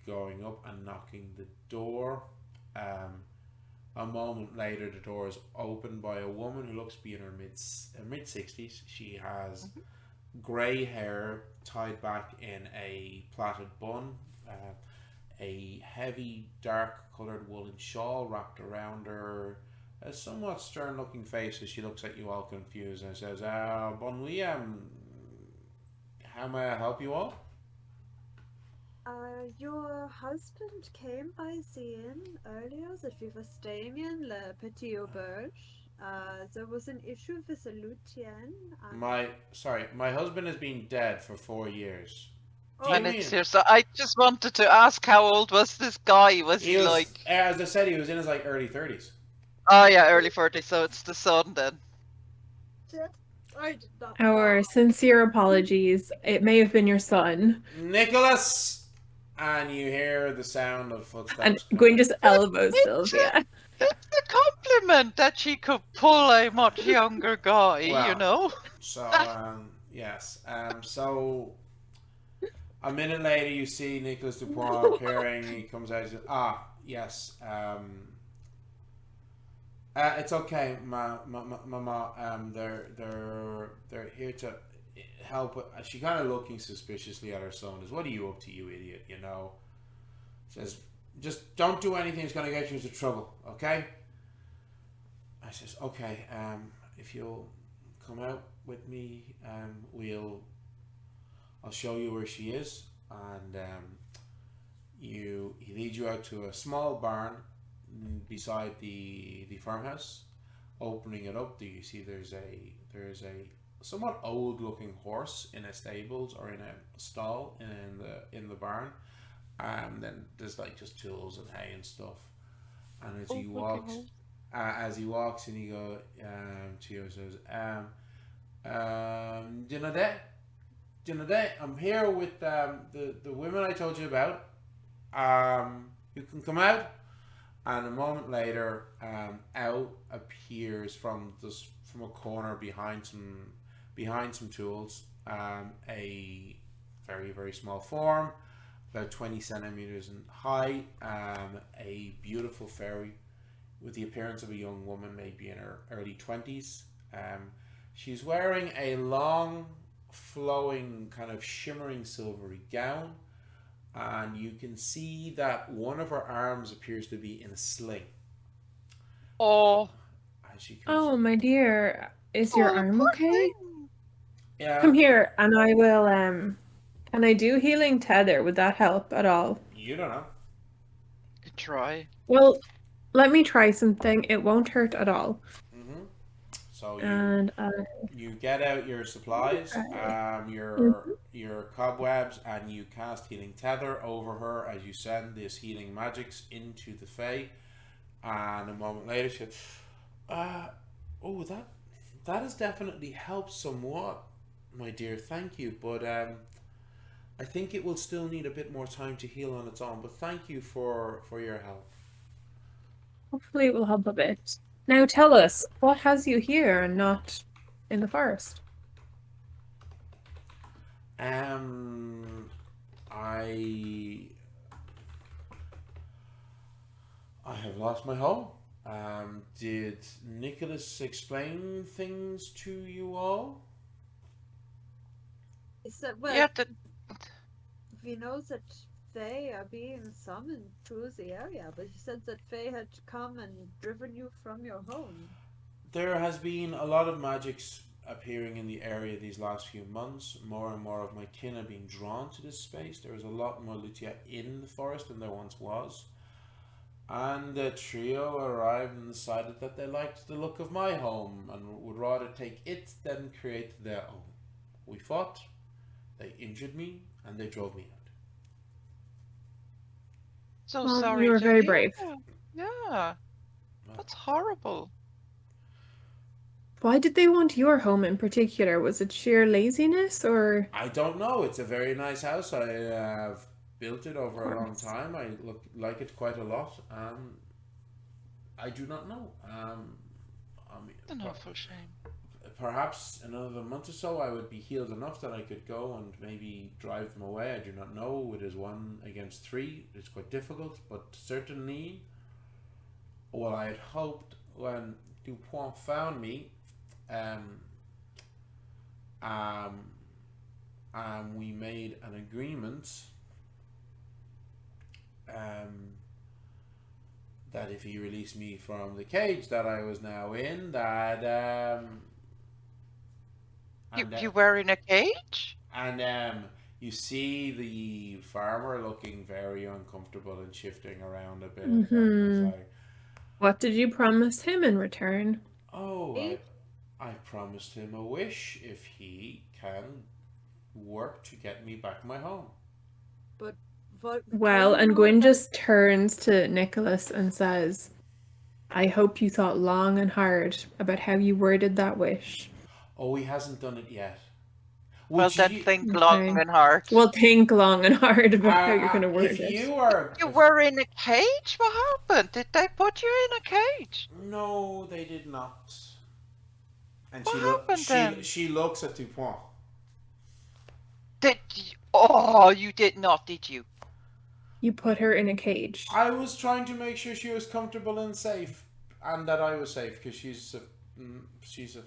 going up and knocking the door. A moment later, the door is opened by a woman who looks to be in her mid 60s. She has grey hair tied back in a plaited bun, a heavy dark coloured woolen shawl wrapped around her, a somewhat stern looking face as she looks at you all confused and says, Bon nuit, how may I help you all? Your husband came by the inn earlier that we were staying in, Le Petit Auberge. There was an issue with the luthier. My husband has been dead for 4 years. And it's here, so I just wanted to ask, how old was this guy? Was he like... As I said, he was in his early 30s. Oh yeah, early 40s, so it's the son then. I did not Our know. sincere apologies. It may have been your son. Nicholas! And you hear the sound of footsteps. And Gwynn just elbows Sylvia. It's a compliment that she could pull a much younger guy, you know? So, yes. So, a minute later, you see Nicholas Dupont appearing. He comes out and says, yes. It's okay, Mama. They're here to help. She kind of looking suspiciously at her son. Is, what are you up to, you idiot? You know. Says, just don't do anything that's gonna get you into trouble, okay? I says, okay. If you'll come out with me, I'll show you where she is, and he leads you out to a small barn beside the farmhouse. Opening it up, do you see there's a somewhat old looking horse in a stables or in a stall in the barn, and then there's just tools and hay and stuff. And as he walks and he goes to you and says, Juliette, I'm here with the women I told you about. You can come out. And a moment later, out appears from a corner behind some tools, a very, very small form, about 20 centimeters in height, a beautiful fairy with the appearance of a young woman, maybe in her early 20s. She's wearing a long, flowing, kind of shimmering silvery gown, and you can see that one of her arms appears to be in a sling Oh, as she comes. Oh, my dear. Is your arm poor okay? thing. Yeah, Come here, and I will, can I do healing tether? Would that help at all? you don't know. Good try. Well, let me try something. It won't hurt at all. So And you get out your supplies, Mhm. your cobwebs, and you cast healing tether over her as you send this healing magics into the Fey. And a moment later, she said, "Oh, that has definitely helped somewhat, my dear. Thank you, but I think it will still need a bit more time to heal on its own. But thank you for your help." hopefully it will help a bit. Now tell us, what has you here and not in the forest? I have lost my home. Did Nicholas explain things to you all? So, well, Yeah, we know that Fae are being summoned through the area, but you said that Fae had come and driven you from your home. There has been a lot of magics appearing in the area these last few months. More and more of my kin are being drawn to this space. There is a lot more Lutia in the forest than there once was. And the trio arrived and decided that they liked the look of my home and would rather take it than create their own. We fought, they injured me, and they drove me out. so Well, sorry you were to very hear brave. that. Yeah, that's horrible. Why did they want your home in particular? Was it sheer laziness or? I don't know. It's a very nice house. I have built it over a long Course. time. I like it quite a lot. I do not know. I mean, It's an awful shame. perhaps in another month or so, I would be healed enough that I could go and maybe drive them away. I do not know. It is 1 against 3. It's quite difficult, but certainly, well, I had hoped when Dupont found me, um, um, and we made an agreement, that if he released me from the cage that I was now in, that You were in a cage? and you see the farmer looking very uncomfortable and shifting around a bit. And it's like, What did you promise him in return? oh, Me? I promised him a wish if he can work to get me back my home. But what? Well, and Gwynn just turns to Nicholas and says, I hope you thought long and hard about how you worded that wish. Oh, he hasn't done it yet. Well, Would then you? think long and hard. Well, think long and hard about how you're going to word If it. you are, You were in a cage? What happened? Did they put you in a cage? no, they did not. And What happened then? she looks at Dupont. Did you? Oh, you did not, did you? You put her in a cage. I was trying to make sure she was comfortable and safe, and that I was safe because she's a.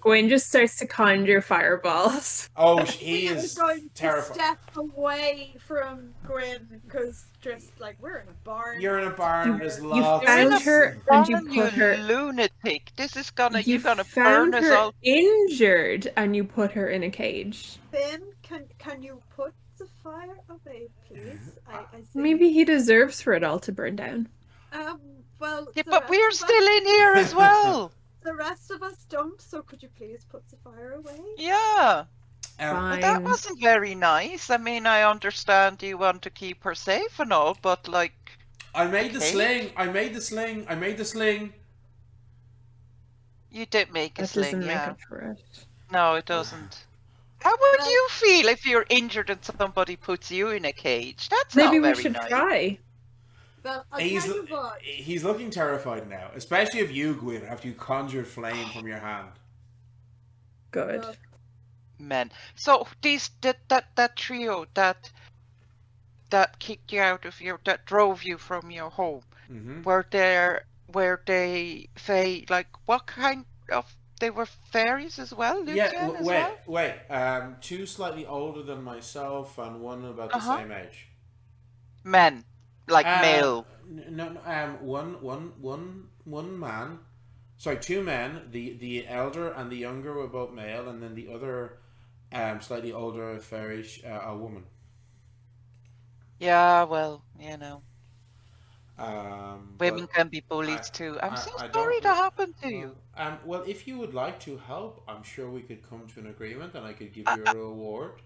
Gwynn just starts to conjure fireballs. Oh, he I was is going to terrified. step away from Gwynn because just like we're in a barn. You're in a barn. There's You lots. found her and you Run, put her. lunatic. This is gonna. You You're gonna found burn us her all. injured and you put her in a cage. Ben, can you put the fire away, please? I think, Maybe he deserves for it all to burn down. well, Yeah, the but rest we're of us- still in here as well. The rest of us don't, so could you please put the fire away? Yeah. Well, that Fine. wasn't very nice. I mean, I understand you want to keep her safe and all, but like. I made the Okay. sling. I made the sling. I made the sling. You did make a That sling, doesn't make yeah. up for it. No, it doesn't. How would Well- you feel if you're injured and somebody puts you in a cage? That's Maybe not we very should nice. try. Well, I'll He's tell you what. he's looking terrified now, especially if you, Gwyn, after you conjured flame from your hand. Good. Well, Men. So that trio that kicked you out of that drove you from your home. Mm-hmm. Were they Fey, like what kind of, they were fairies as well, Yeah, Lucian as well? wait. 2 slightly older than myself and 1 about the Uh-huh. same age. Men, like male. One man. Sorry, two men. The elder and the younger were both male, and then the other, slightly older, fairish, a woman. Yeah, well, you know, women But can be bullied I, too. I'm so I sorry don't know. that happened to Well, you. well, if you would like to help, I'm sure we could come to an agreement, and I could give I, you I, a reward.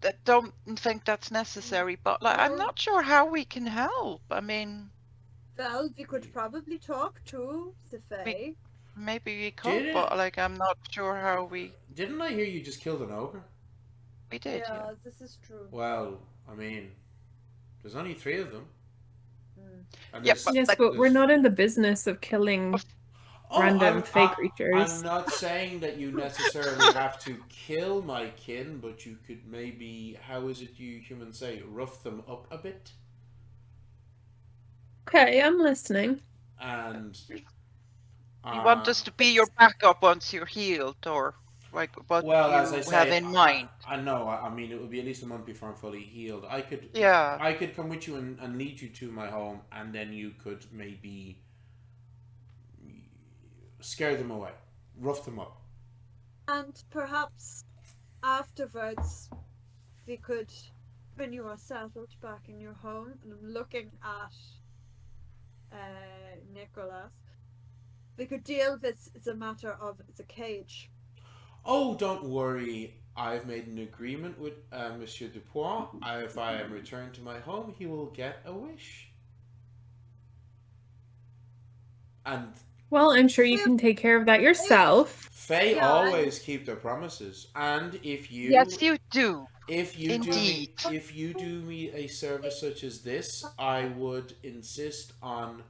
I don't think that's necessary, but like, I'm Well, not sure how we can help. I mean, well, we could probably talk to the we Fae. maybe we could, Didn't but like, I'm not sure how didn't I hear you just killed an ogre? we did. Yeah. Yeah, this is true. Well, I mean, there's only three of them, Mm. and Yeah, but Yes, like, but we're there's. not in the business of killing Oh, random fey I'm creatures. not saying that you necessarily have to kill my kin, but you could maybe, how is it you humans say, rough them up a bit, Okay, I'm listening. and you want us to be your It's backup once you're healed, or like, what do well, as I you have say, in mind? I know. I mean, it would be at least a month before I'm fully healed. Yeah. I could come with you and lead you to my home, and then you could maybe scare them away, rough them up. and perhaps afterwards we could, when you are settled back in your home, and I'm looking at Nicholas, we could deal with the matter of the cage. Oh, don't worry. I've made an agreement with Monsieur Dupois. If I am returned to my home, he will get a wish. And Well, I'm sure you If, can take care of that if yourself. Fae yeah, and always keep their promises. And Yes, you do. Indeed. if you do me a service such as this, I would insist on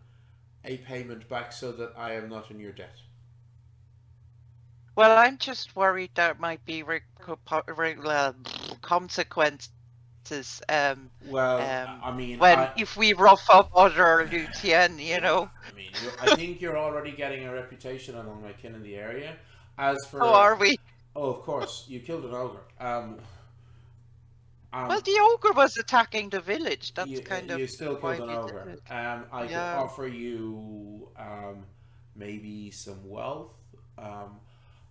a payment back so that I am not in your debt. Well, I'm just worried there might be consequences. Well, Um, I mean, when if we rough up other Lutien, you know. I mean, I think you're already getting a reputation among my kin in the area. As How for, are we? oh, of course, you killed an ogre. Well, Um, the ogre was attacking the village. That's kind of you still why killed an we did ogre. it. I could Yeah. offer you maybe some wealth.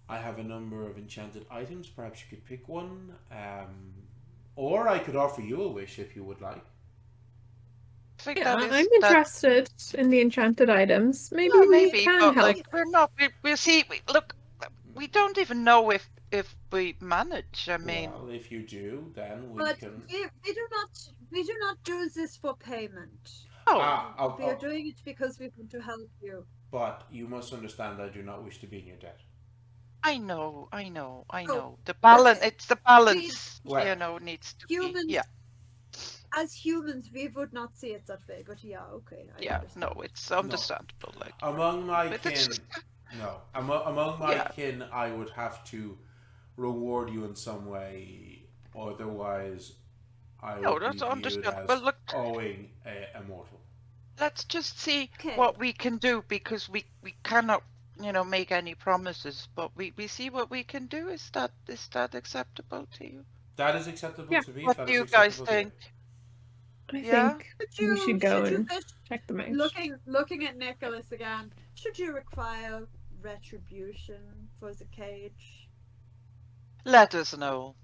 I have a number of enchanted items. Perhaps you could pick one. Or I could offer you a wish if you would like. I think Yeah, that I'm is that. interested in the enchanted items. Maybe yeah, we Maybe, can but help. like we're not. We see. Look, we don't even know if we manage. I mean, Well, if you do, then we but can. we do not do this for payment. oh, We are doing it because we want to help you. But you must understand I do not wish to be in your debt. I know, I know, I Oh, know. The but balance. It's the we balance. Well, You know, needs to be. humans, Yeah, as humans, we would not see it that way. But yeah, okay, I yeah. No, understand. it's no. understandable. Like, Among my but it's just. kin, no. Among my Yeah. kin, I would have to reward you in some way. Otherwise, I No, would be that's viewed understandable. as Look, owing a mortal. let's just see Okay, what we can do because we cannot, make any promises. But we see what we can do. Is that acceptable to you? That is acceptable Yeah, to me. What That do is you guys acceptable to you. think? I Yeah. think should we you should go should you and wish, check them out. looking at Nicholas again? Should you require retribution for the cage? Let us know.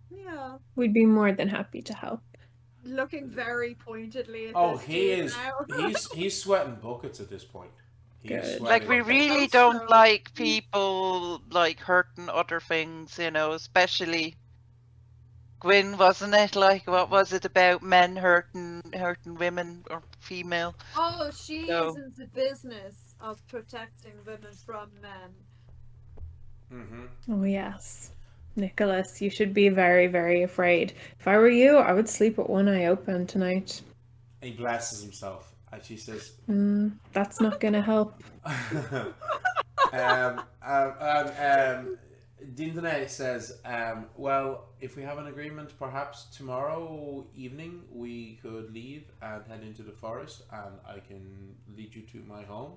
Yeah, We'd be more than happy to help. looking very pointedly at Oh, this he dude is. now. He's sweating buckets at this point. He's Good. Like sweating we buckets. really don't Also, like people like hurting other things, especially Gwyn, wasn't it? Like what was it about men hurting women or female? oh, she is So in the business of protecting women from men. Mm-hmm. Oh, yes. Nicholas, you should be very, very afraid. If I were you, I would sleep with one eye open tonight. He blesses himself, and she says, That's not gonna help. Dindane says, well, if we have an agreement, perhaps tomorrow evening we could leave and head into the forest, and I can lead you to my home,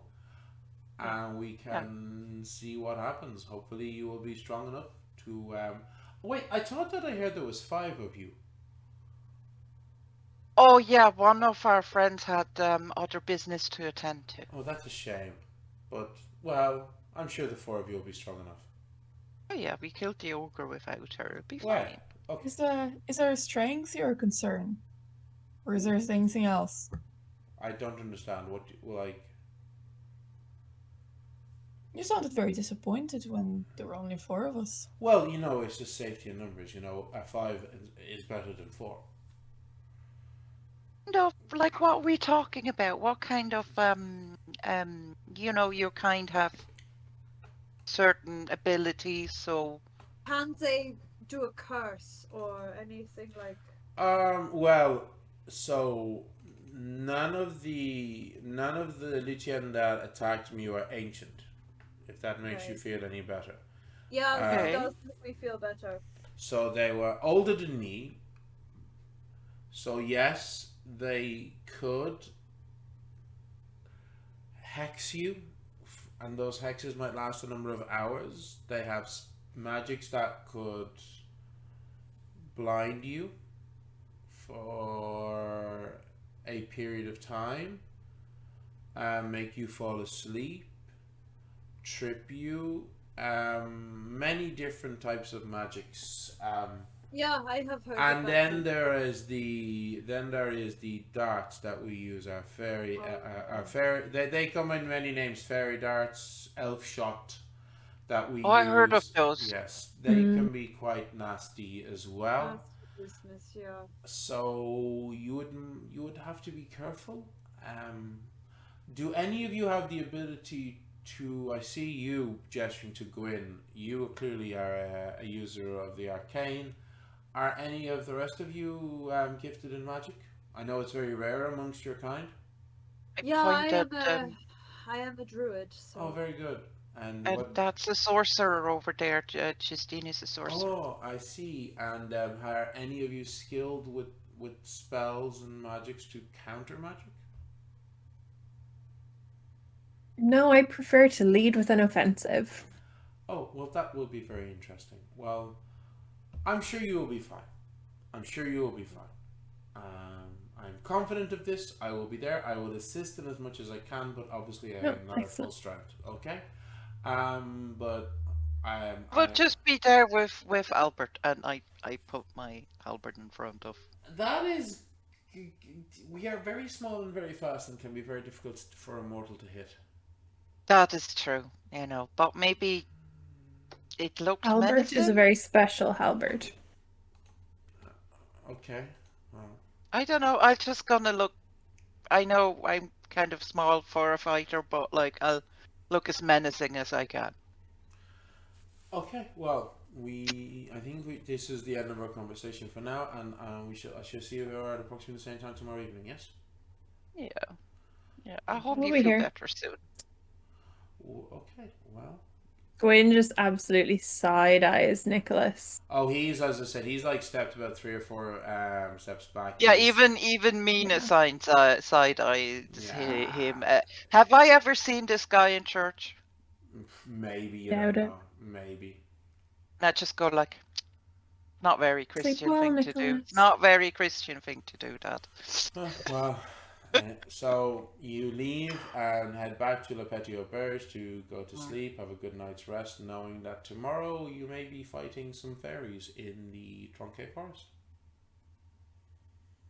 and we can see what happens. Hopefully, you will be strong enough to. Wait, I thought that I heard there was 5 of you. Oh yeah, one of our friends had other business to attend to. Oh, that's a shame. But, well, I'm sure the four of you will be strong enough. Oh yeah, we killed the ogre without her. It'll be Well, fine. okay. Is our strength your concern? Or is there anything else? I don't understand what, like... You sounded very disappointed when there were only 4 of us. Well, it's just safety in numbers. A 5 is better than 4. No, like what are we talking about? What kind of your kind have certain abilities, so Can they do a curse or anything like? Well, so none of the Lucian that attacked me were ancient. If that makes you Right. feel any better. Yeah, Okay. it does make me feel better. So they were older than me. So yes, they could hex you, and those hexes might last a number of hours. They have magics that could blind you for a period of time, make you fall asleep, trip you, many different types of magics. Yeah, I have heard And about then them. there is the darts that we use. Our fairy, our fairy. They come in many names: fairy darts, elf shot. That we oh, I heard of use. those. Yes, they Mm. can be quite nasty as well. That's business, yeah. So you would have to be careful. Um, do any of you have the ability to? I see you gesturing to Gwyn. You clearly are a user of the arcane. Are any of the rest of you gifted in magic? I know it's very rare amongst your kind. I Yeah, pointed, I am a druid, Oh, so very good. And and what? that's a sorcerer over there. Justine is a sorcerer. Oh, I see. And are any of you skilled with spells and magics to counter magic? No, I prefer to lead with an offensive. Oh, well, that will be very interesting. Well, I'm sure you will be fine. I'm sure you will be fine. I'm confident of this. I will be there. I will assist in as much as I can, but obviously I Oh, am not at full excellent. strength. Okay. But Well, I just be there with Albert, and I put my Albert in front of. that is. We are very small and very fast, and can be very difficult for a mortal to hit. That is true, but maybe it looked Albert is a menacing. very special halberd. Okay. Well, I don't know. I'm just gonna look. I know I'm kind of small for a fighter, but like I'll look as menacing as I can. okay. Well, this is the end of our conversation for now, and I shall see you at approximately the same time tomorrow evening. Yes. Yeah, yeah. I hope We'll you be feel here. better soon. Okay. Well. Gwyn just absolutely side eyes Nicholas. Oh, as I said, he's like stepped about 3 or 4 steps back. Yeah, He's, even Mina Yeah. side eyes yeah, him. Have I ever seen this guy in church? maybe you don't Doubt it. know. Maybe. And I just go like, not very Sleep Christian well, thing to do. Nicholas. Not very Christian thing to do that. Well, so you leave and head back to Le Petit Auberge to go to sleep, have a good night's rest, knowing that tomorrow you may be fighting some fairies in the Tronquet Forest.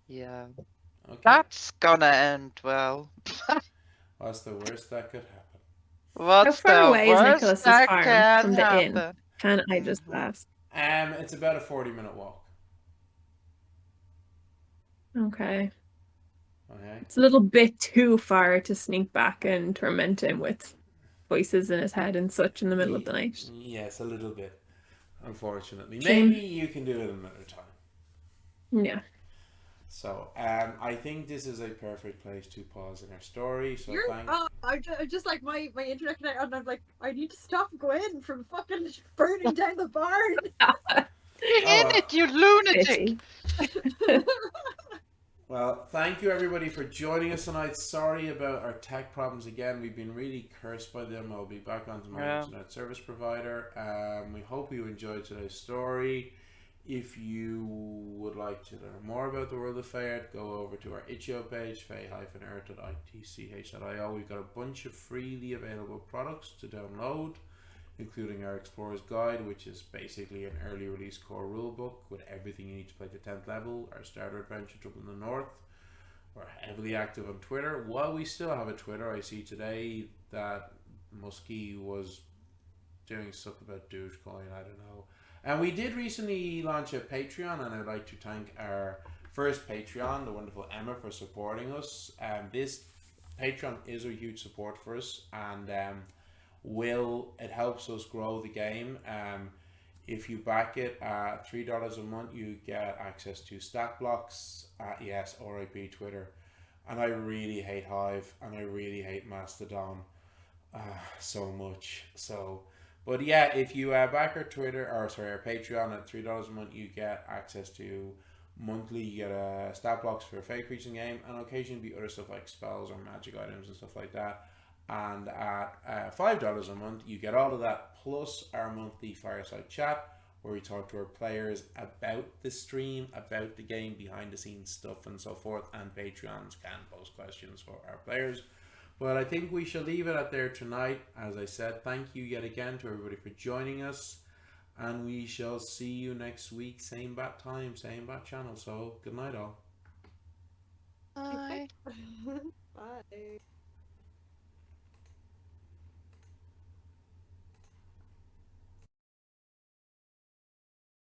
Yeah. Okay. That's gonna end well. What's the worst that could happen? How What's far the away is worst Nicholas's that farm can from the inn? happen? Can I just ask? It's about a 40-minute walk. Okay. Okay. It's a little bit too far to sneak back and torment him with voices in his head and such in the middle of the night. Yes, a little bit. Unfortunately, Shame. maybe you can do it another time. Yeah. So, I think this is a perfect place to pause in our story. So, I just like my internet connection, and I'm like, I need to stop Gwyn from fucking burning down the barn. Get Oh, in well. it, you lunatic! Pity. Well, thank you everybody for joining us tonight. Sorry about our tech problems again. We've been really cursed by them. I'll be back onto my internet service provider. We hope you enjoyed today's story. If you would like to learn more about the world of Fey Earth, go over to our itch.io page, fey-earth.itch.io. We've got a bunch of freely available products to download, including our Explorer's Guide, which is basically an early release core rulebook with everything you need to play the 10th level, our starter adventure, Trouble in the North. We're heavily active on Twitter. While we still have a Twitter, I see today that Muskie was doing stuff about Dogecoin, I don't know. And we did recently launch a Patreon, and I'd like to thank our first Patreon, the wonderful Emma, for supporting us. This Patreon is a huge support for us, and it helps us grow the game. If you back it at $3 a month, you get access to stat blocks. Yes, RIP Twitter. And I really hate Hive, and I really hate Mastodon so much. But yeah, if you back our our Patreon at $3 a month, you get access to monthly. You get stat blocks for Fey creatures in game, and occasionally other stuff like spells or magic items and stuff like that. And at $5 a month, you get all of that plus our monthly fireside chat, where we talk to our players about the stream, about the game, behind the scenes stuff, and so forth. And Patreons can post questions for our players. But I think we shall leave it at there tonight. As I said, thank you yet again to everybody for joining us. And we shall see you next week. Same bat time, same bat channel. So good night all. Bye. Bye.